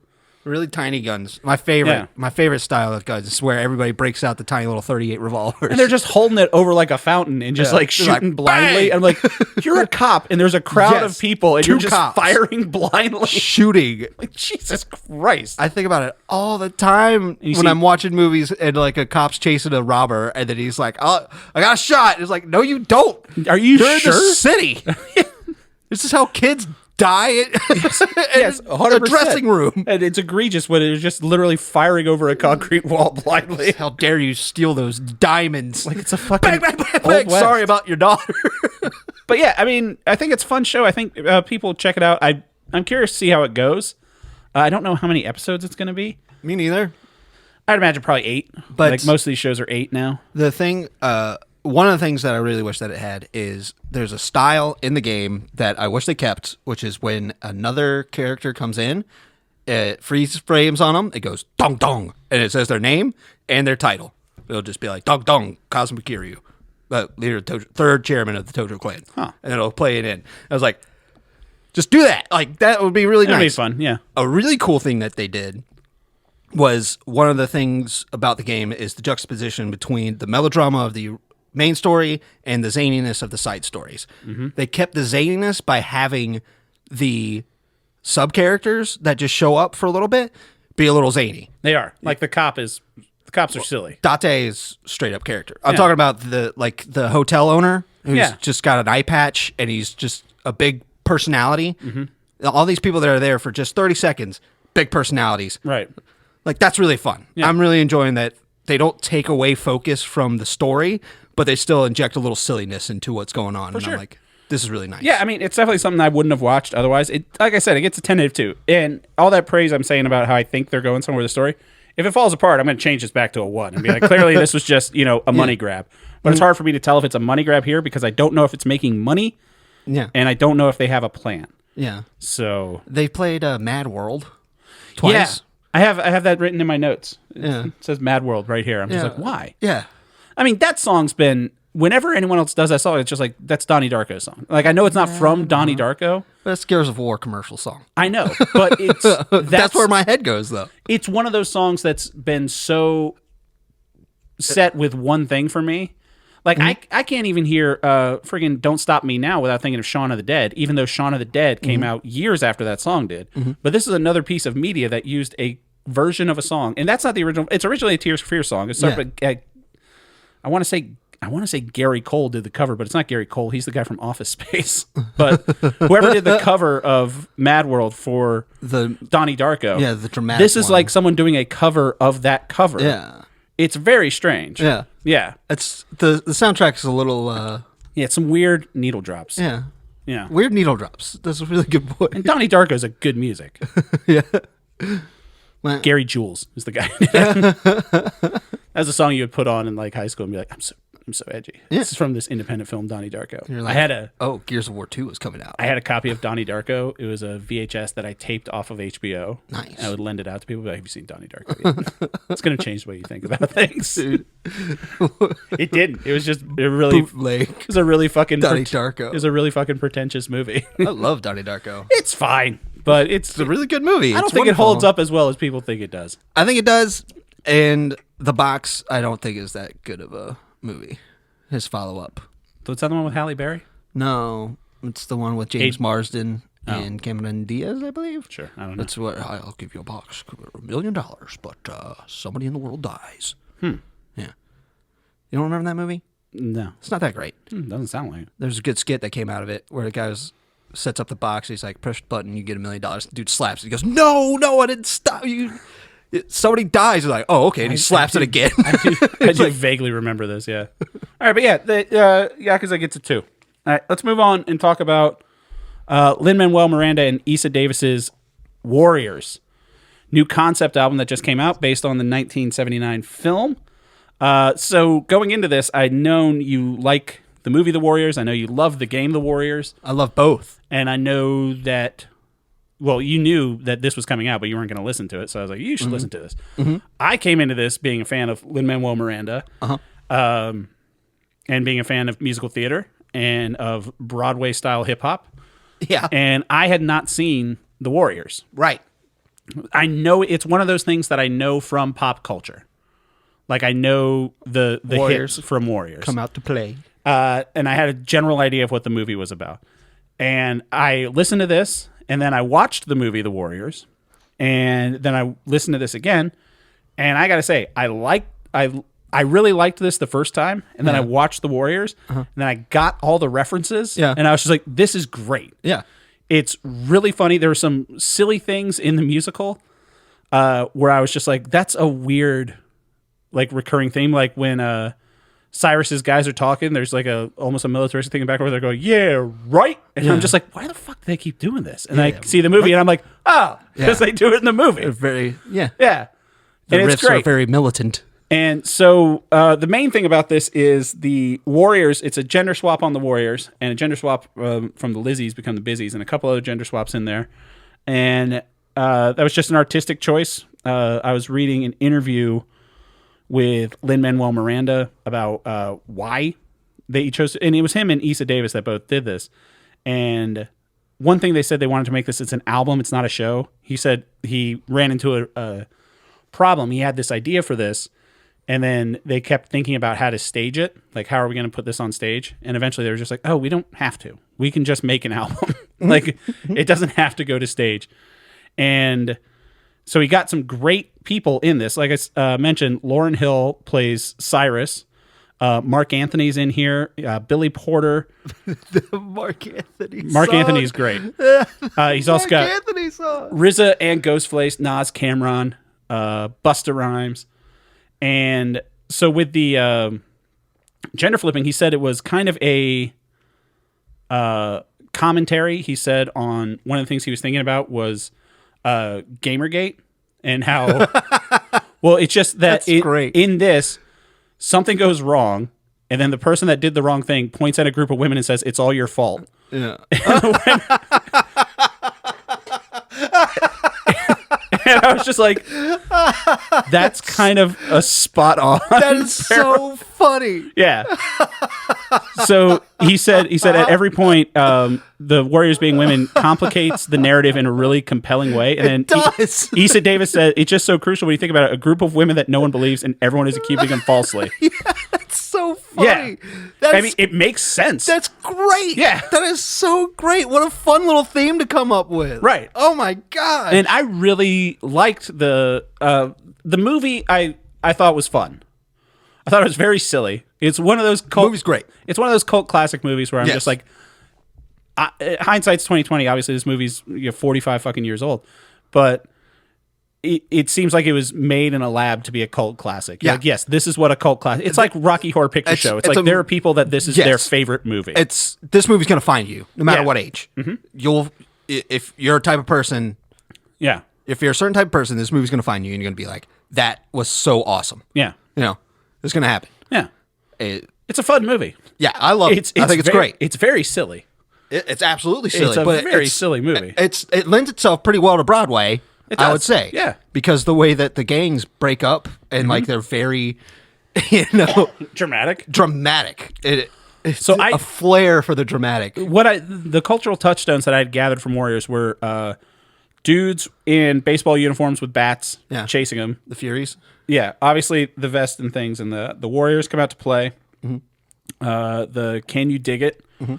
really tiny guns. My favorite style of guns is where everybody breaks out the tiny little 38 revolvers. And they're just holding it over like a fountain and just like shooting blindly. And I'm like, you're a cop and there's a crowd of people and you're just firing blindly. Shooting. Like, Jesus Christ. I think about it all the time when I'm watching movies and like a cop's chasing a robber and then he's like, oh, I got a shot. And it's like, no, you don't. Are you You're sure? in the city. This is how kids die yes, 100%. A dressing room. And it's egregious when it's just literally firing over a concrete wall blindly. How dare you steal those diamonds? Like it's a fucking bang, bang, bang, bang. Sorry about your daughter. But yeah, I mean, I think it's a fun show. I think people check it out. I'm curious to see how it goes. I don't know how many episodes it's going to be. Me neither. I'd imagine probably 8. But like most of these shows are 8 now. The thing, one of the things that I really wish that it had is there's a style in the game that I wish they kept, which is when another character comes in, it freeze frames on them, it goes dong dong, and it says their name and their title. It'll just be like dong dong, Kazuma Kiryu, leader, third chairman of the Tojo clan, and it'll play it in. I was like, just do that. Like that would be really nice. It'd be fun, yeah. A really cool thing that they did was one of the things about the game is the juxtaposition between the melodrama of the main story and the zaniness of the side stories. Mm-hmm. They kept the zaniness by having the sub characters that just show up for a little bit be a little zany. They are. Like the cops are silly. Date is straight up character. I'm talking about the hotel owner who's just got an eye patch and he's just a big personality. Mm-hmm. All these people that are there for just 30 seconds, big personalities. Right. Like that's really fun. Yeah. I'm really enjoying that they don't take away focus from the story, but they still inject a little silliness into what's going on. I'm like, this is really nice. Yeah, I mean, it's definitely something I wouldn't have watched otherwise. Like I said, it gets a 10 out of 2. And all that praise I'm saying about how I think they're going somewhere with the story, if it falls apart, I'm going to change this back to a 1 and be like, clearly this was just, a money grab. But it's hard for me to tell if it's a money grab here because I don't know if it's making money. Yeah. And I don't know if they have a plan. Yeah. So. They played Mad World twice. Yeah. I have that written in my notes. It says Mad World right here. I'm just like, why? Yeah. I mean, that song's been, whenever anyone else does that song, it's just like, that's Donnie Darko's song. Like, I know it's not from Donnie Darko. But it's Gears of War commercial song. I know, but it's... that's where my head goes, though. It's one of those songs that's been so set with one thing for me. Like, I can't even hear friggin' Don't Stop Me Now without thinking of Shaun of the Dead, even though Shaun of the Dead came out years after that song did. But this is another piece of media that used a version of a song, and that's not the original. It's originally a Tears for Fears song. It's I want to say Gary Cole did the cover, but it's not Gary Cole. He's the guy from Office Space. But whoever did the cover of Mad World for the Donnie Darko, the dramatic. This is like someone doing a cover of that cover. Yeah, it's very strange. Yeah. It's the soundtrack is a little. It's some weird needle drops. Yeah, weird needle drops. That's a really good point. And Donnie Darko is a good music. Yeah. Gary Jules is the guy. That's a song you would put on in like high school and be like, I'm so edgy. Yeah. This is from this independent film, Donnie Darko. You're like, Gears of War 2 was coming out. I had a copy of Donnie Darko. It was a VHS that I taped off of HBO. Nice. I would lend it out to people. Like, have you seen Donnie Darko yet? It's going to change the way you think about things. Dude. It didn't. It was just a really bootleg. It was a really fucking Donnie Darko. It was a really fucking pretentious movie. I love Donnie Darko. It's fine, but it's a really good movie. I don't think it holds up as well as people think it does. I think it does, and The Box I don't think is that good of a movie. His follow-up. What's that the one with Halle Berry? No, it's the one with James Marsden and Cameron Diaz, I believe. Sure, I don't know. That's what I'll give you a box, $1 million, but somebody in the world dies. Yeah. You don't remember that movie? No, it's not that great. Doesn't sound like it. There's a good skit that came out of it where the guy sets up the box. He's like, press the button, you get $1 million. The dude slaps it. He goes, no, I didn't stop you. Somebody dies. He's like, oh, okay. And he slaps it again. I do vaguely remember this, yeah. All right, but yeah, the Yakuza gets a 2. All right, let's move on and talk about Lin-Manuel Miranda and Issa Davis's Warriors. New concept album that just came out based on the 1979 film. So going into this, I'd known you like the movie The Warriors. I know you love the game The Warriors. I love both. And I know that well, you knew that this was coming out, but you weren't going to listen to it. So I was like, you should listen to this. I came into this being a fan of Lin-Manuel Miranda, and being a fan of musical theater and of Broadway style hip hop. Yeah. And I had not seen The Warriors. Right. I know it's one of those things that I know from pop culture. Like I know the Warriors hits from Warriors come out to play. and I had a general idea of what the movie was about. And I listened to this, and then I watched the movie The Warriors, and then I listened to this again, and I got to say, I really liked this the first time, and then I watched The Warriors, and then I got all the references, and I was just like, this is great. Yeah. It's really funny. There were some silly things in the musical where I was just like, that's a weird, like, recurring theme. Like when Cyrus's guys are talking, there's like almost a militaristic thing in the background where they're going, yeah, right. And I'm just like, why the fuck do they keep doing this? And I see the movie and I'm like, oh, because they do it in the movie. Very, Yeah. The And it's riffs great. are very militant. And so the main thing about this is the Warriors, it's a gender swap on the Warriors, and a gender swap from the Lizzies become the Bizzies, and a couple other gender swaps in there. And that was just an artistic choice. I was reading an interview with Lin-Manuel Miranda about why they chose, and it was him and Issa Davis that both did this. And one thing they said they wanted to make this, it's an album, it's not a show. He said he ran into a problem. He had this idea for this, and then they kept thinking about how to stage it. Like, how are we going to put this on stage? And eventually they were just like, oh, we don't have to. We can just make an album. Like, it doesn't have to go to stage. And so he got some great people in this. Like I mentioned, Lauryn Hill plays Cyrus. Mark Anthony's in here. Billy Porter. Mark Anthony. Mark Anthony's great. He's also got RZA and Ghostface, Nas, Cameron, Busta Rhymes. And so with the gender flipping, he said it was kind of a commentary. He said on one of the things he was thinking about was Gamergate and how, well, it's just that in this, something goes wrong, and then the person that did the wrong thing points at a group of women and says, it's all your fault. Yeah. And I was just like, that's kind of a spot on. That is so funny. Yeah. So he said at every point, the Warriors being women complicates the narrative in a really compelling way. And it does. Issa Davis said it's just so crucial when you think about it, a group of women that no one believes and everyone is accusing them falsely. Yeah, that's so funny. Yeah. I mean, it makes sense. That's great. Yeah. That is so great. What a fun little theme to come up with. Right. Oh my God. And I really liked the movie. I thought was fun. I thought it was very silly. It's one of those cult. The movie's great. It's one of those cult classic movies where I'm just like, hindsight's 2020. Obviously, this movie's 45 fucking years old, but it seems like it was made in a lab to be a cult classic. Yeah. Like, yes, this is what a cult classic. It's like Rocky Horror Picture Show. It's like there are people that this is their favorite movie. This movie's gonna find you no matter what age. Mm-hmm. If you're a type of person. Yeah. If you're a certain type of person, this movie's gonna find you, and you're gonna be like, that was so awesome. Yeah. It's gonna happen. Yeah. It's a fun movie. Yeah, I love it. I think it's great. It's very silly. It's absolutely silly. It's a very silly movie. It lends itself pretty well to Broadway, I would say. Yeah. Because the way that the gangs break up and like they're very, dramatic. It's a flair for the dramatic. The cultural touchstones that I had gathered from Warriors were dudes in baseball uniforms with bats chasing them. The Furies. Yeah, obviously the vest and things, and the Warriors come out to play. Mm-hmm. The Can You Dig It? Mm-hmm.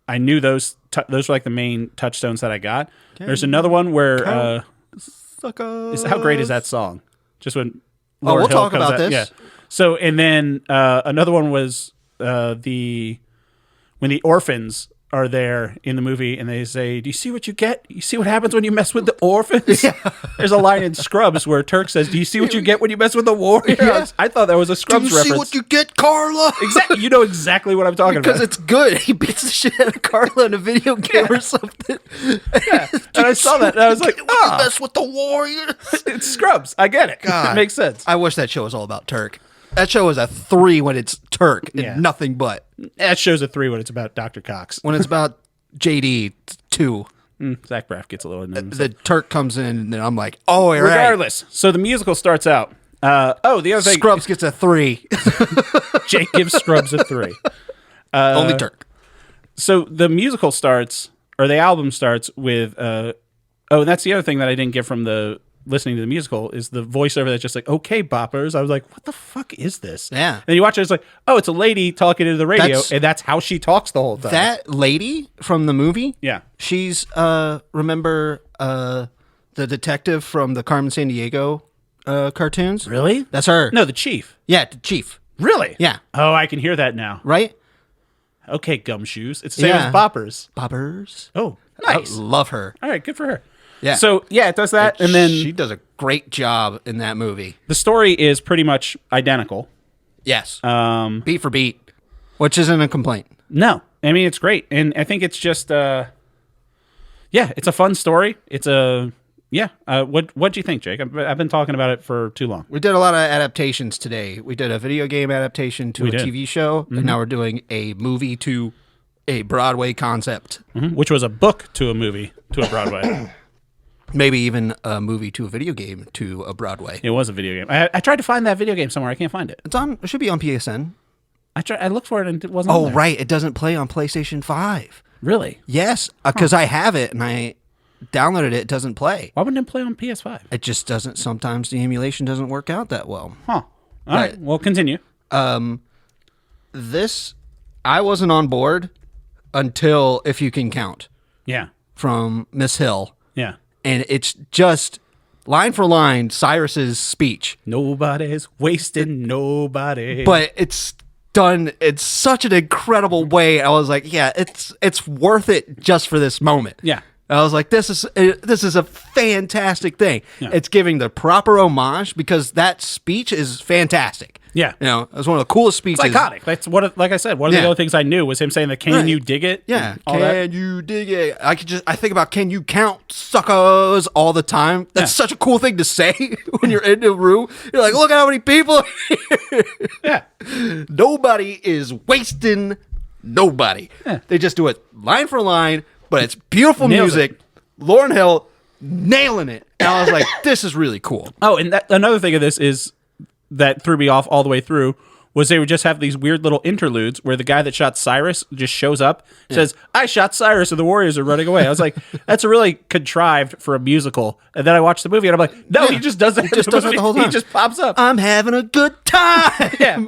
I knew those were like the main touchstones that I got. There's another one where how great is that song? Just when we'll talk about this. Yeah. So and then another one was when the orphans are there in the movie and they say, do you see what you get? You see what happens when you mess with the orphans? Yeah. There's a line in Scrubs where Turk says, do you see what you get when you mess with the Warriors? Yeah. I thought that was a Scrubs reference. Do you see what you get, Carla? Exactly. You know exactly what I'm talking about. Because it's good. He beats the shit out of Carla in a video game or something. Yeah. And I saw that and I was like, mess with the Warriors. It's Scrubs. I get it. God. It makes sense. I wish that show was all about Turk. That show is a 3 when it's Turk and nothing but. That show's a 3 when it's about Dr. Cox. When it's about JD, 2. Zach Braff gets a little annoying. The Turk comes in, and then I'm like, oh, all right. Regardless, so the musical starts out. The other thing, Scrubs gets a 3. Jake gives Scrubs a 3. Only Turk. So the musical starts, or the album starts with, and that's the other thing that I didn't get from the listening to the musical is the voiceover that's just like, okay, boppers. I was like, what the fuck is this? Yeah. And you watch it, it's like, oh, it's a lady talking into the radio, and that's how she talks the whole time. That lady from the movie, yeah. She's, remember the detective from the Carmen Sandiego cartoons? Really? That's her. No, the chief. Yeah, the chief. Really? Yeah. Oh, I can hear that now. Right? Okay, Gumshoes. It's the same as Boppers. Boppers. Oh, nice. I love her. All right, good for her. Yeah. So, yeah, it does that, and then she does a great job in that movie. the story is pretty much identical. Yes. Beat for beat, which isn't a complaint. No. I mean, it's great, and I think it's just, it's a fun story. It's a... Yeah. What do you think, Jake? I've been talking about it for too long. We did a lot of adaptations today. We did a video game adaptation to a TV show, and now we're doing a movie to a Broadway concept. Which was a book to a movie to a Broadway. Maybe even a movie to a video game to a Broadway. It was a video game. I tried to find that video game somewhere. I can't find it. It's on. It should be on PSN. I looked for it and it wasn't on Oh, there. right. It doesn't play on PlayStation 5. Really? Yes, because I have it and I downloaded it. It doesn't play. Why wouldn't it play on PS5? It just doesn't. Sometimes the emulation doesn't work out that well. Huh. All right. Well, continue. This, I wasn't on board until If You Can Count Yeah. from Miss Hill. Yeah. And it's just line for line Cyrus's speech. Nobody's wasting nobody. But it's done in such an incredible way. I was like, yeah, it's worth it just for this moment. Yeah. I was like, this is a fantastic thing. Yeah. It's giving the proper homage because that speech is fantastic. Yeah. You know, it was one of the coolest speeches. It's iconic. That's what, like I said, one of the other things I knew was him saying that, can you dig it? Yeah. And all Can that. you dig it? I think about can you count suckers all the time. That's such a cool thing to say when you're in the room. You're like, look how many people are here. Yeah. Nobody is wasting nobody. Yeah. They just do it line for line, but it's beautiful Nails music. Lauryn Hill nailing it. And I was like, this is really cool. Oh, and another thing of this is that threw me off all the way through was they would just have these weird little interludes where the guy that shot Cyrus just shows up, says, I shot Cyrus, and the Warriors are running away. I was like, that's really contrived for a musical. And then I watched the movie, and I'm like, no, he just does that. He just does it the whole time. He just pops up. I'm having a good time. Yeah.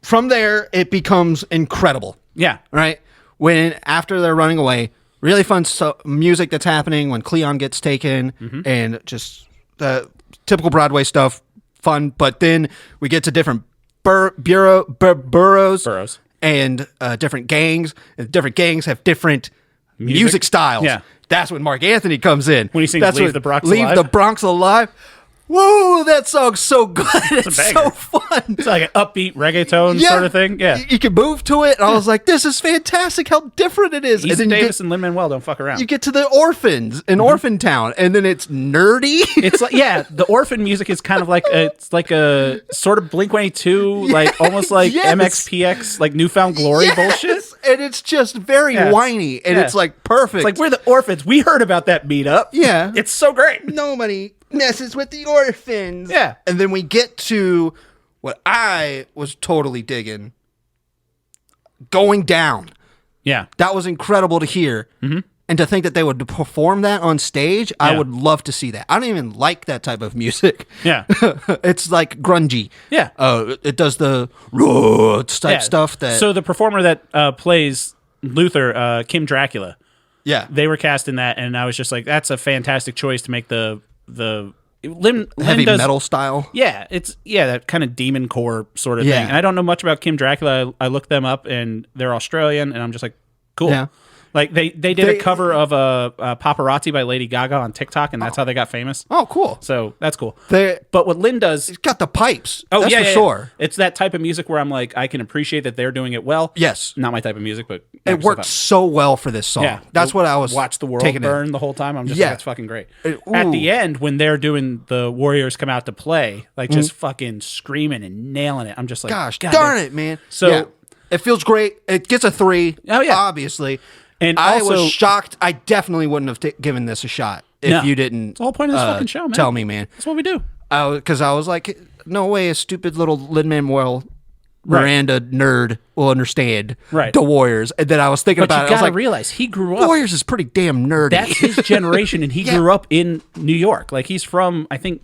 From there, it becomes incredible. Yeah. Right? When after they're running away, really fun music that's happening when Cleon gets taken and just the typical Broadway stuff, fun. But then we get to different boroughs and different gangs. And different gangs have different music styles. Yeah. That's when Mark Anthony comes in. When he sings That's Leave when the Bronx Leave Alive. the Bronx Alive. Woo, that song's so good. It's so fun. It's like an upbeat reggaeton sort of thing. Yeah. You can move to it. And I was like, this is fantastic how different it is. Ethan and then Davis and Lin-Manuel don't fuck around. you get to the orphans in Orphan Town, and then it's nerdy. It's like, yeah, the orphan music is kind of like it's like a sort of Blink-182, like almost like MXPX, like Newfound Glory bullshit. And it's just very whiny, and it's like perfect. It's like, we're the orphans. We heard about that meetup. Yeah. It's so great. Nobody messes with the orphans. Yeah. And then we get to what I was totally digging. Going Down. Yeah. That was incredible to hear. Mm-hmm. And to think that they would perform that on stage, I would love to see that. I don't even like that type of music. Yeah. It's like grungy. Yeah. It does the type stuff. So the performer that plays Luther, Kim Dracula, they were cast in that, and I was just like, that's a fantastic choice to make the Lynn heavy does, metal style. Yeah, it's that kind of demon core sort of thing. And I don't know much about Kim Dracula. I looked them up, and they're Australian, and I'm just like, cool. Yeah. Like they did a cover of a Paparazzi by Lady Gaga on TikTok, and that's how they got famous. Oh, cool. So that's cool. But what Lynn does, it's got the pipes. Oh, that's for sure. It's that type of music where I'm like, I can appreciate that they're doing it well. Yes. Not my type of music, but it works so well for this song. Yeah. That's what I was watch the world burn the whole time. I'm just like, that's fucking great. At the end, when they're doing the Warriors come out to play, like just fucking screaming and nailing it. I'm just like, gosh, darn it, man. So it feels great. It gets a 3. Oh yeah, obviously. And I also, was shocked. I definitely wouldn't have given this a shot if you didn't. It's the whole point of this fucking show, man. Tell me, man. That's what we do. Because I was like, no way a stupid little Lin-Manuel Miranda nerd will understand the Warriors. And then I was thinking about it. But you gotta realize he grew up. Warriors is pretty damn nerdy. That's his generation, and he grew up in New York. Like he's from, I think,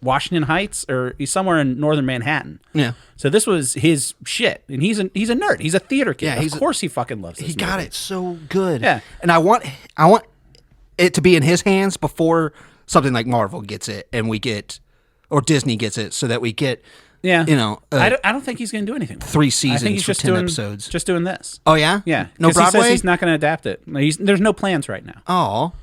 Washington Heights, or he's somewhere in northern Manhattan. Yeah. So this was his shit, and he's a nerd. He's a theater kid. Yeah, of course he fucking loves this. He got it so good. Yeah. And I want it to be in his hands before something like Marvel gets it, and we get, or Disney gets it, so that we get. Yeah, I don't think he's going to do anything. 3 seasons I think he's for just 10 doing, episodes. Just doing this. Oh yeah, yeah. No Broadway. He says he's not going to adapt it. There's no plans right now.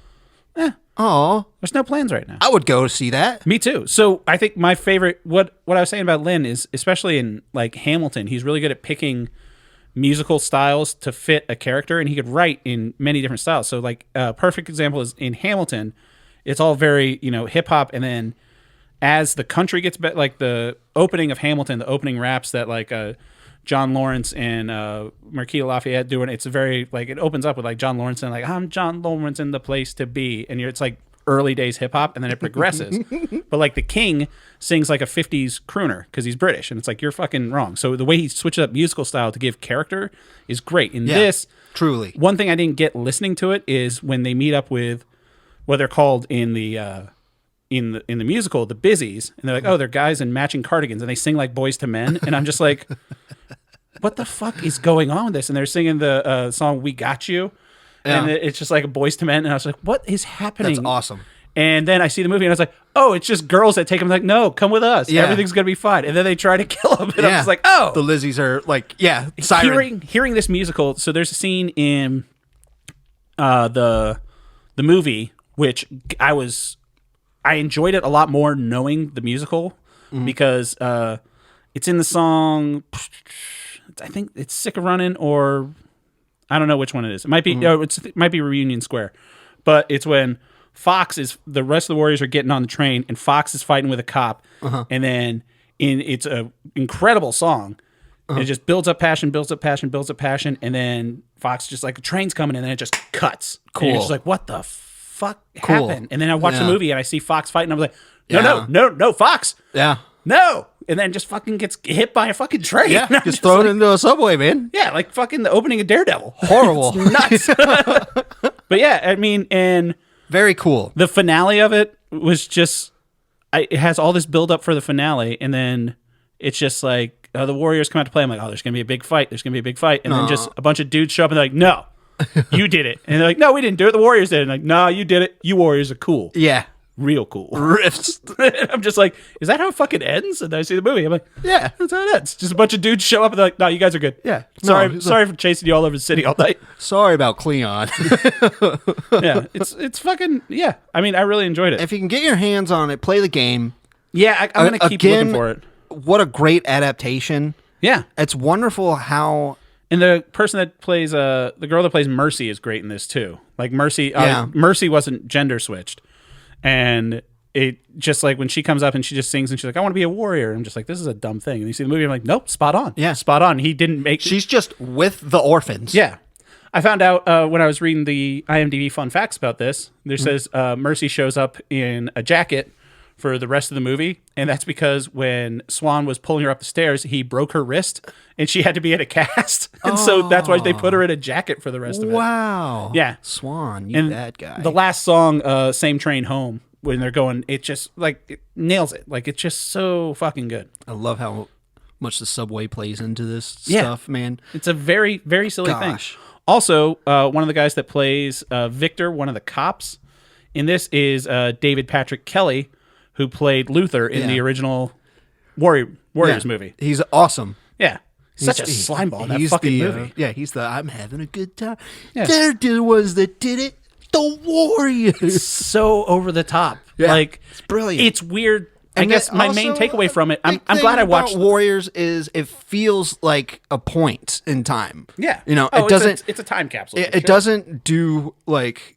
Oh, there's no plans right now. I would go see that. Me too. So I think my favorite, what I was saying about Lin is, especially in like Hamilton, he's really good at picking musical styles to fit a character, and he could write in many different styles. So like a perfect example is in Hamilton, it's all very hip hop, and then as the country gets better, like the opening of Hamilton, the opening raps that like John Lawrence and Marquis Lafayette doing, it's very like, it opens up with like John Lawrence and like, I'm John Lawrence in the place to be, and it's like early days hip hop, and then it progresses. But like the King sings like a 50s crooner because he's British, and it's like, you're fucking wrong. So the way he switches up musical style to give character is great. In this, truly, one thing I didn't get listening to it is when they meet up with what they're called in the musical, the Busies, and they're like, oh, they're guys in matching cardigans, and they sing like Boys to Men, and I'm just like, what the fuck is going on with this? And they're singing the song "We Got You," and it's just like a Boys to Men, and I was like, what is happening? That's awesome. And then I see the movie, and I was like, oh, it's just girls that take him. Like, no, come with us. Yeah. Everything's gonna be fine. And then they try to kill him, and I'm just like, oh, the Lizzies are like, siren. Hearing this musical. So there's a scene in the movie which I enjoyed it a lot more knowing the musical because it's in the song. I think it's "Sick of Running," or I don't know which one it is. It might be it might be Reunion Square, but it's when Fox is, the rest of the Warriors are getting on the train, and Fox is fighting with a cop, and then it's a incredible song. And it just builds up passion, builds up passion, builds up passion, and then Fox just like, a train's coming, and then it just cuts. Cool. And you're just like, what the fuck happened? And then I watch the movie and I see Fox fighting. I was like, no, Fox. Yeah. No. And then just fucking gets hit by a fucking train. Yeah, gets thrown into a subway, man. Yeah, like fucking the opening of Daredevil. Horrible. It's nuts. But yeah, I mean, and very cool. The finale of it was just, it has all this build up for the finale, and then it's just like, the Warriors come out to play. I'm like, oh, there's going to be a big fight. There's going to be a big fight. And then just a bunch of dudes show up and they're like, no, you did it. And they're like, no, we didn't do it. The Warriors did it. And like, no, you did it. You Warriors are cool. Yeah. Real cool. Riffs. I'm just like, is that how it fucking ends? And then I see the movie. I'm like, yeah, that's how it ends. Just a bunch of dudes show up and they're like, no, you guys are good. Yeah. Sorry for chasing you all over the city all night. Sorry about Cleon. Yeah. It's fucking, yeah. I mean, I really enjoyed it. If you can get your hands on it, play the game. Yeah, I'm going to keep looking for it. What a great adaptation. Yeah. It's wonderful how... And the person that plays, the girl that plays Mercy is great in this too. Like Mercy, Mercy wasn't gender switched. And it just like when she comes up and she just sings and she's like, I want to be a warrior. I'm just like, this is a dumb thing. And you see the movie, I'm like, nope, spot on. Yeah. Spot on. He didn't make... She's just with the orphans. Yeah. I found out when I was reading the IMDb fun facts about this, there says Mercy shows up in a jacket for the rest of the movie, and that's because when Swan was pulling her up the stairs, he broke her wrist, and she had to be in a cast, and so that's why they put her in a jacket for the rest of it. Wow. Yeah. Swan, you bad guy. The last song, Same Train Home, when they're going, it just, like, it nails it. Like, it's just so fucking good. I love how much the subway plays into this stuff, man. It's a very, very silly thing. Also, one of the guys that plays Victor, one of the cops, in this is David Patrick Kelly, who played Luther in the original Warriors movie. He's awesome. Yeah. Such a slimeball in that fucking movie. He's the I'm having a good time. Yeah. They're the ones that did it. The Warriors. It's so over the top. Yeah. Like, it's brilliant. It's weird. I guess my main takeaway from it, I'm glad I watched Warriors is it feels like a point in time. Yeah. You know, it doesn't... It's a time capsule. It doesn't do like...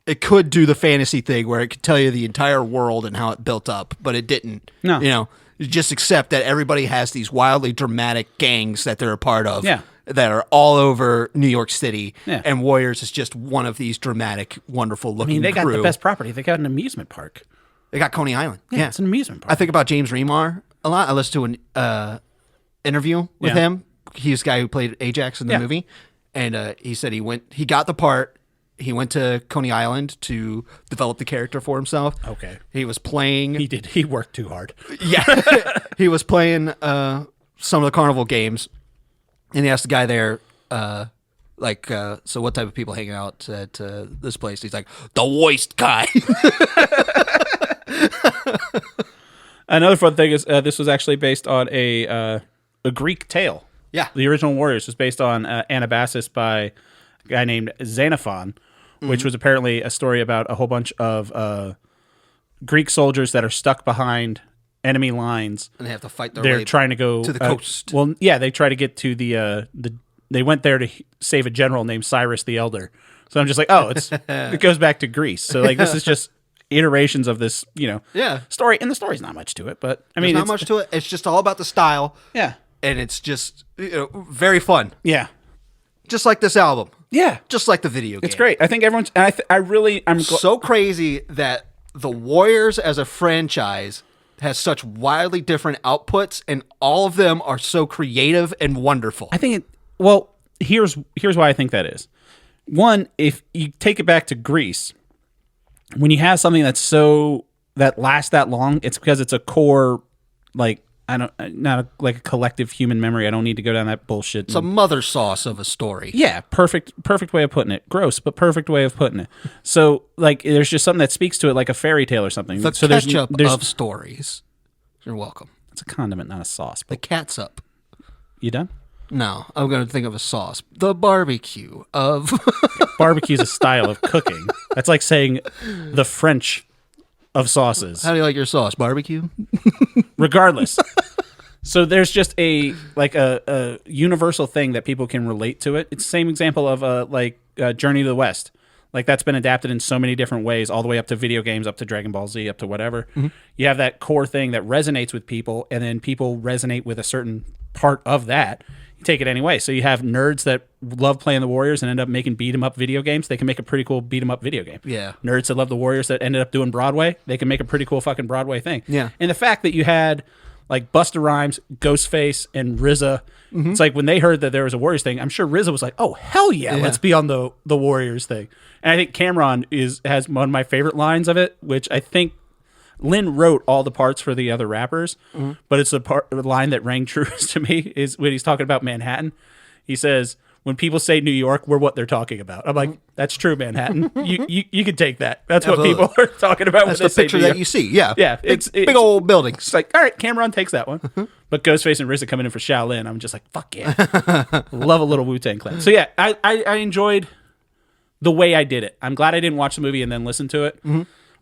It could do the fantasy thing where it could tell you the entire world and how it built up, but it didn't. No. You know, you just accept that everybody has these wildly dramatic gangs that they're a part of. Yeah. that are all over New York City. Yeah. And Warriors is just one of these dramatic, wonderful looking they got crew. the best property. They got an amusement park. They got Coney Island. Yeah. It's an amusement park. I think about James Remar a lot. I listened to an interview with him. He's the guy who played Ajax in the movie. And he said he got the part. He went to Coney Island to develop the character for himself. Okay. He was playing. He did. He worked too hard. Yeah. He was playing some of the carnival games. And he asked the guy there, so what type of people hang out at this place? He's like, the worst guy. Another fun thing is this was actually based on a Greek tale. Yeah. The original Warriors was based on Anabasis by a guy named Xenophon, which was apparently a story about a whole bunch of Greek soldiers that are stuck behind enemy lines. And they have to fight their They're way trying to go to the coast. Well, yeah, they try to get to the they went there to save a general named Cyrus the Elder. So I'm just like, oh, it goes back to Greece. So like this is just iterations of this, story. And the story's not much to it, but I mean, There's not much to it. It's just all about the style. Yeah. And it's just very fun. Yeah. Just like this album. Yeah. Just like the video game. It's great. I think everyone's, and I'm so crazy that the Warriors as a franchise has such wildly different outputs, and all of them are so creative and wonderful. I think here's why I think that is. One, if you take it back to Greece, when you have something that lasts that long, it's because it's a core, like, not like a collective human memory. I don't need to go down that bullshit. It's a mother sauce of a story. Yeah, perfect way of putting it. Gross, but perfect way of putting it. So, like, there's just something that speaks to it, like a fairy tale or something. The so ketchup of stories. You're welcome. It's a condiment, not a sauce. The catsup. You done? No, I'm going to think of a sauce. The barbecue of... Barbecue's a style of cooking. That's like saying the French of sauces. How do you like your sauce? Barbecue? Regardless. So there's just a universal thing that people can relate to it. It's the same example of Journey to the West. Like that's been adapted in so many different ways, all the way up to video games, up to Dragon Ball Z, up to whatever. Mm-hmm. You have that core thing that resonates with people, and then people resonate with a certain part of that. You take it anyway. So you have nerds that love playing the Warriors and end up making beat 'em up video games. They can make a pretty cool beat 'em up video game. Yeah. Nerds that love the Warriors that ended up doing Broadway, they can make a pretty cool fucking Broadway thing. Yeah. And the fact that you had like Busta Rhymes, Ghostface, and RZA, it's like when they heard that there was a Warriors thing, I'm sure RZA was like, "Oh hell yeah, let's be on the Warriors thing." And I think Cameron has one of my favorite lines of it, which I think Lynn wrote all the parts for the other rappers, but it's the line that rang true to me is when he's talking about Manhattan. He says, "When people say New York, we're what they're talking about." I'm like, "That's true, Manhattan. You can take that. That's Absolutely. what people are talking about." That's when the they picture say New that York. you see. Yeah. Yeah. It's big old buildings. It's like, all right, Cameron takes that one. But Ghostface and RZA coming in for Shaolin, I'm just like, fuck yeah. Love a little Wu-Tang Clan. So yeah, I enjoyed the way I did it. I'm glad I didn't watch the movie and then listen to it.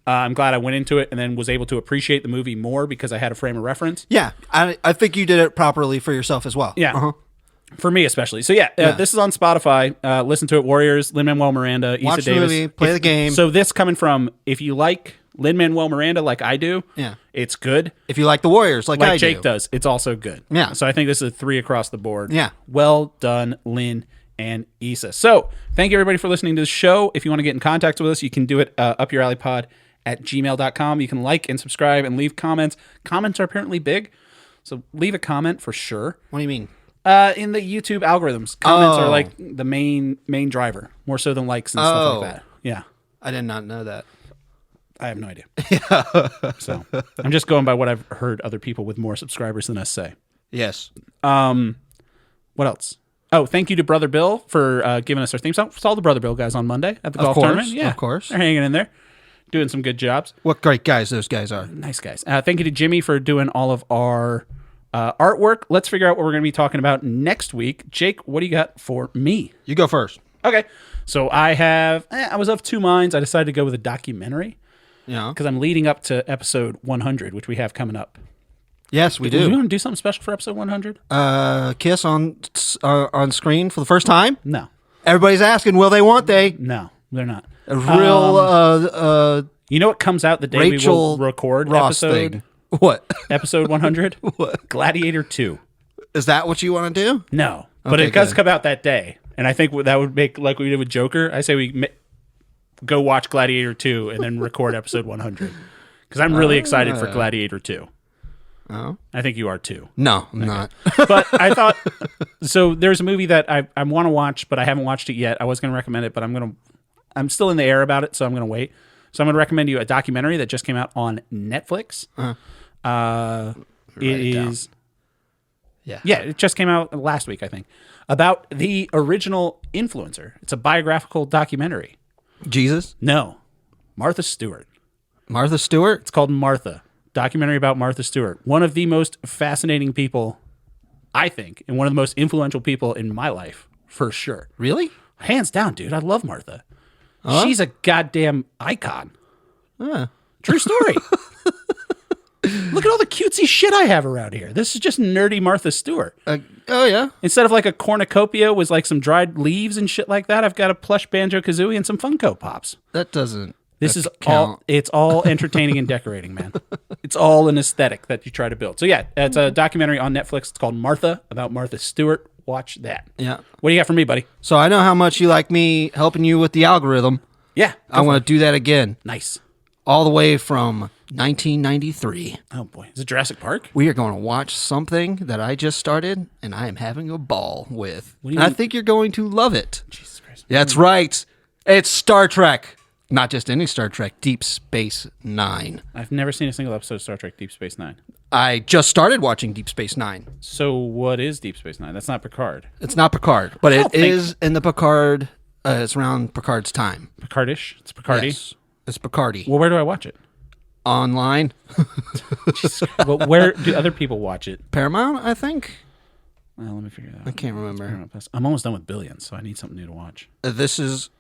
I'm glad I went into it and then was able to appreciate the movie more because I had a frame of reference. Yeah. I think you did it properly for yourself as well. Yeah. For me especially. So yeah, this is on Spotify. Listen to it, Warriors, Lin-Manuel Miranda, Issa Watch the Davis. movie, play the game. So this coming from, if you like Lin-Manuel Miranda like I do, Yeah. it's good. If you like the Warriors like I Jake do. does, it's also good. Yeah. So I think this is a 3 across the board. Yeah. Well done, Lynn and Issa. So thank you everybody for listening to the show. If you want to get in contact with us, you can do it upyouralleypod@gmail.com. You can like and subscribe and leave comments. Comments are apparently big, so leave a comment for sure. What do you mean? In the YouTube algorithms, comments are like the main driver, more so than likes and stuff like that. Yeah. I did not know that. I have no idea. So I'm just going by what I've heard other people with more subscribers than us say. Yes. What else? Oh, thank you to Brother Bill for giving us our theme song. Saw the Brother Bill guys on Monday at the golf tournament. Yeah, of course. They're hanging in there, doing some good jobs. What great guys those guys are. Nice guys. Thank you to Jimmy for doing all of our artwork. Let's figure out what we're going to be talking about next week. Jake, what do you got for me? You go first. Okay. So I was of two minds. I decided to go with a documentary. Yeah. Because I'm leading up to episode 100, which we have coming up. Yes, we do. Do you want to do something special for episode 100? Kiss on screen for the first time? No. Everybody's asking, will they, won't they? No, they're not. A real, you know what comes out the day Rachel we will record Ross episode? thing. What? Episode 100? What? Gladiator 2. Is that what you want to do? No. But Okay, it does good. come out that day. And I think that would make, like we did with Joker, I say we go watch Gladiator 2 and then record episode 100. Because I'm really excited for Gladiator 2. Oh. I think you are too. No, I'm not. But I thought, so there's a movie that I want to watch, but I haven't watched it yet. I was going to recommend it, but I'm still in the air about it, so I'm going to wait. So I'm going to recommend you a documentary that just came out on Netflix. It is... Yeah, it just came out last week, I think, about the original influencer. It's a biographical documentary. Jesus? No, Martha Stewart. Martha Stewart? It's called Martha. Documentary about Martha Stewart. One of the most fascinating people, I think, and one of the most influential people in my life, for sure. Really? Hands down, dude. I love Martha. She's a goddamn icon. True story. Look at all the cutesy shit I have around here. This is just nerdy Martha Stewart. Oh, yeah. Instead of like a cornucopia with like some dried leaves and shit like that, I've got a plush Banjo-Kazooie and some Funko Pops. That doesn't... This is count. it's all entertaining and decorating, man. It's all an aesthetic that you try to build. So yeah, it's a documentary on Netflix. It's called Martha, about Martha Stewart. Watch that. Yeah. What do you got for me, buddy? So I know how much you like me helping you with the algorithm. Yeah. I want to do that again. Nice. All the way from 1993. Oh boy. Is it Jurassic Park? We are going to watch something that I just started, and I am having a ball with. What do you And I mean? think you're going to love it. Jesus Christ. That's right. It's Star Trek. Not just any Star Trek, Deep Space Nine. I've never seen a single episode of Star Trek Deep Space Nine. I just started watching Deep Space Nine. So what is Deep Space Nine? That's not Picard. It's not Picard, but don't it think- is in the Picard. It's around Picard's time. Picardish? It's Picardy? Yes. It's Picardy. Well, where do I watch it? Online. Well, where do other people watch it? Paramount, I think. Well, let me figure that out. I can't remember. I'm almost done with Billions, so I need something new to watch. This is...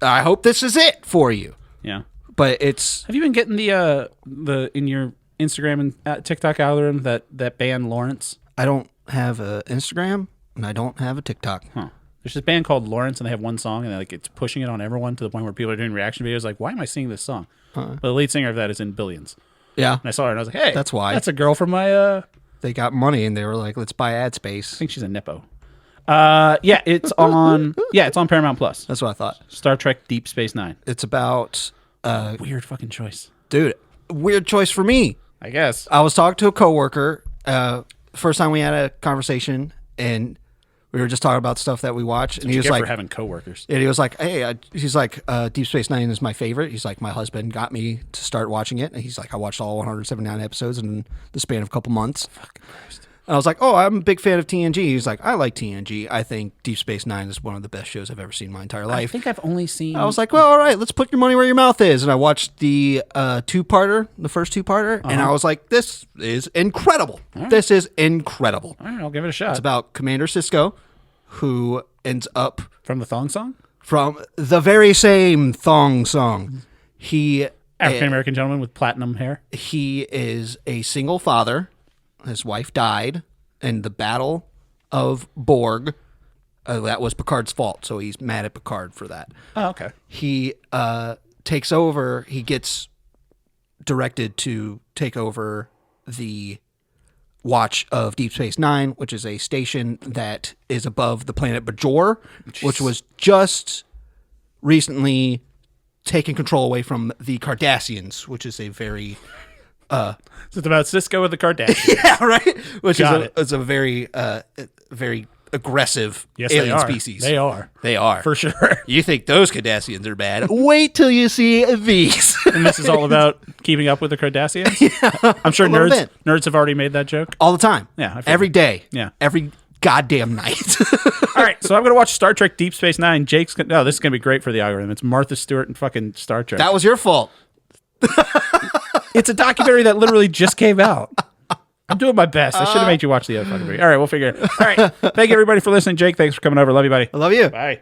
I hope this is it for you. Yeah. But it's... Have you been getting the in your Instagram and TikTok algorithm that band Lawrence? I don't have an Instagram, and I don't have a TikTok. Huh. There's this band called Lawrence, and they have one song, and it's pushing it on everyone to the point where people are doing reaction videos like, why am I singing this song? But the lead singer of that is in Billions. Yeah. And I saw her, and I was like, hey, That's why. That's a girl from my... They got money, and they were like, let's buy ad space. I think she's a Nepo. Yeah, it's on... Yeah, it's on Paramount Plus. That's what I thought. Star Trek Deep Space Nine. It's about... Weird fucking choice. dude, weird choice for me. I guess. I was talking to a coworker. First time we had a conversation, and we were just talking about stuff that we watch. And he was Get like, for having coworkers. and he was like, hey, he's like, Deep Space Nine is my favorite. He's like, my husband got me to start watching it. And he's like, I watched all 179 episodes in the span of a couple months. Fucking Christ. And I was like, oh, I'm a big fan of TNG. He's like, I like TNG. I think Deep Space Nine is one of the best shows I've ever seen in my entire I life. think I've only seen... I was like, well, all right, let's put your money where your mouth is. And I watched the two-parter, the first two-parter, and I was like, this is incredible. This is incredible. All right, I'll give it a shot. It's about Commander Sisko, who ends up From the Thong Song? from the very same thong song. He African-American gentleman with platinum hair. he is a single father. His wife died in the Battle of Borg. That was Picard's fault, so he's mad at Picard for that. Oh, okay. He takes over. He gets directed to take over the watch of Deep Space Nine, which is a station that is above the planet Bajor, which was just recently taken control away from the Cardassians, which is a very So it's about Cisco with the Kardashians. yeah, right. Which Got is it. it's a very very aggressive Yes, alien they are. species. They are. They are. For sure. You think those Cardassians are bad? Wait till you see these. And this is all about keeping up with the Kardashians? Yeah. I'm sure A little nerds have already made that joke. All the time. Yeah, I figured. Every day. Yeah. Every goddamn night. All right, so I'm going to watch Star Trek Deep Space Nine. Jake's going to... Oh, this is going to be great for the algorithm. It's Martha Stewart and fucking Star Trek. That was your fault. It's a documentary that literally just came out. I'm doing my best. I should have made you watch the other fucking movie. All right, we'll figure it out. All right, thank you everybody for listening. Jake, thanks for coming over. Love you, buddy. I love you. Bye.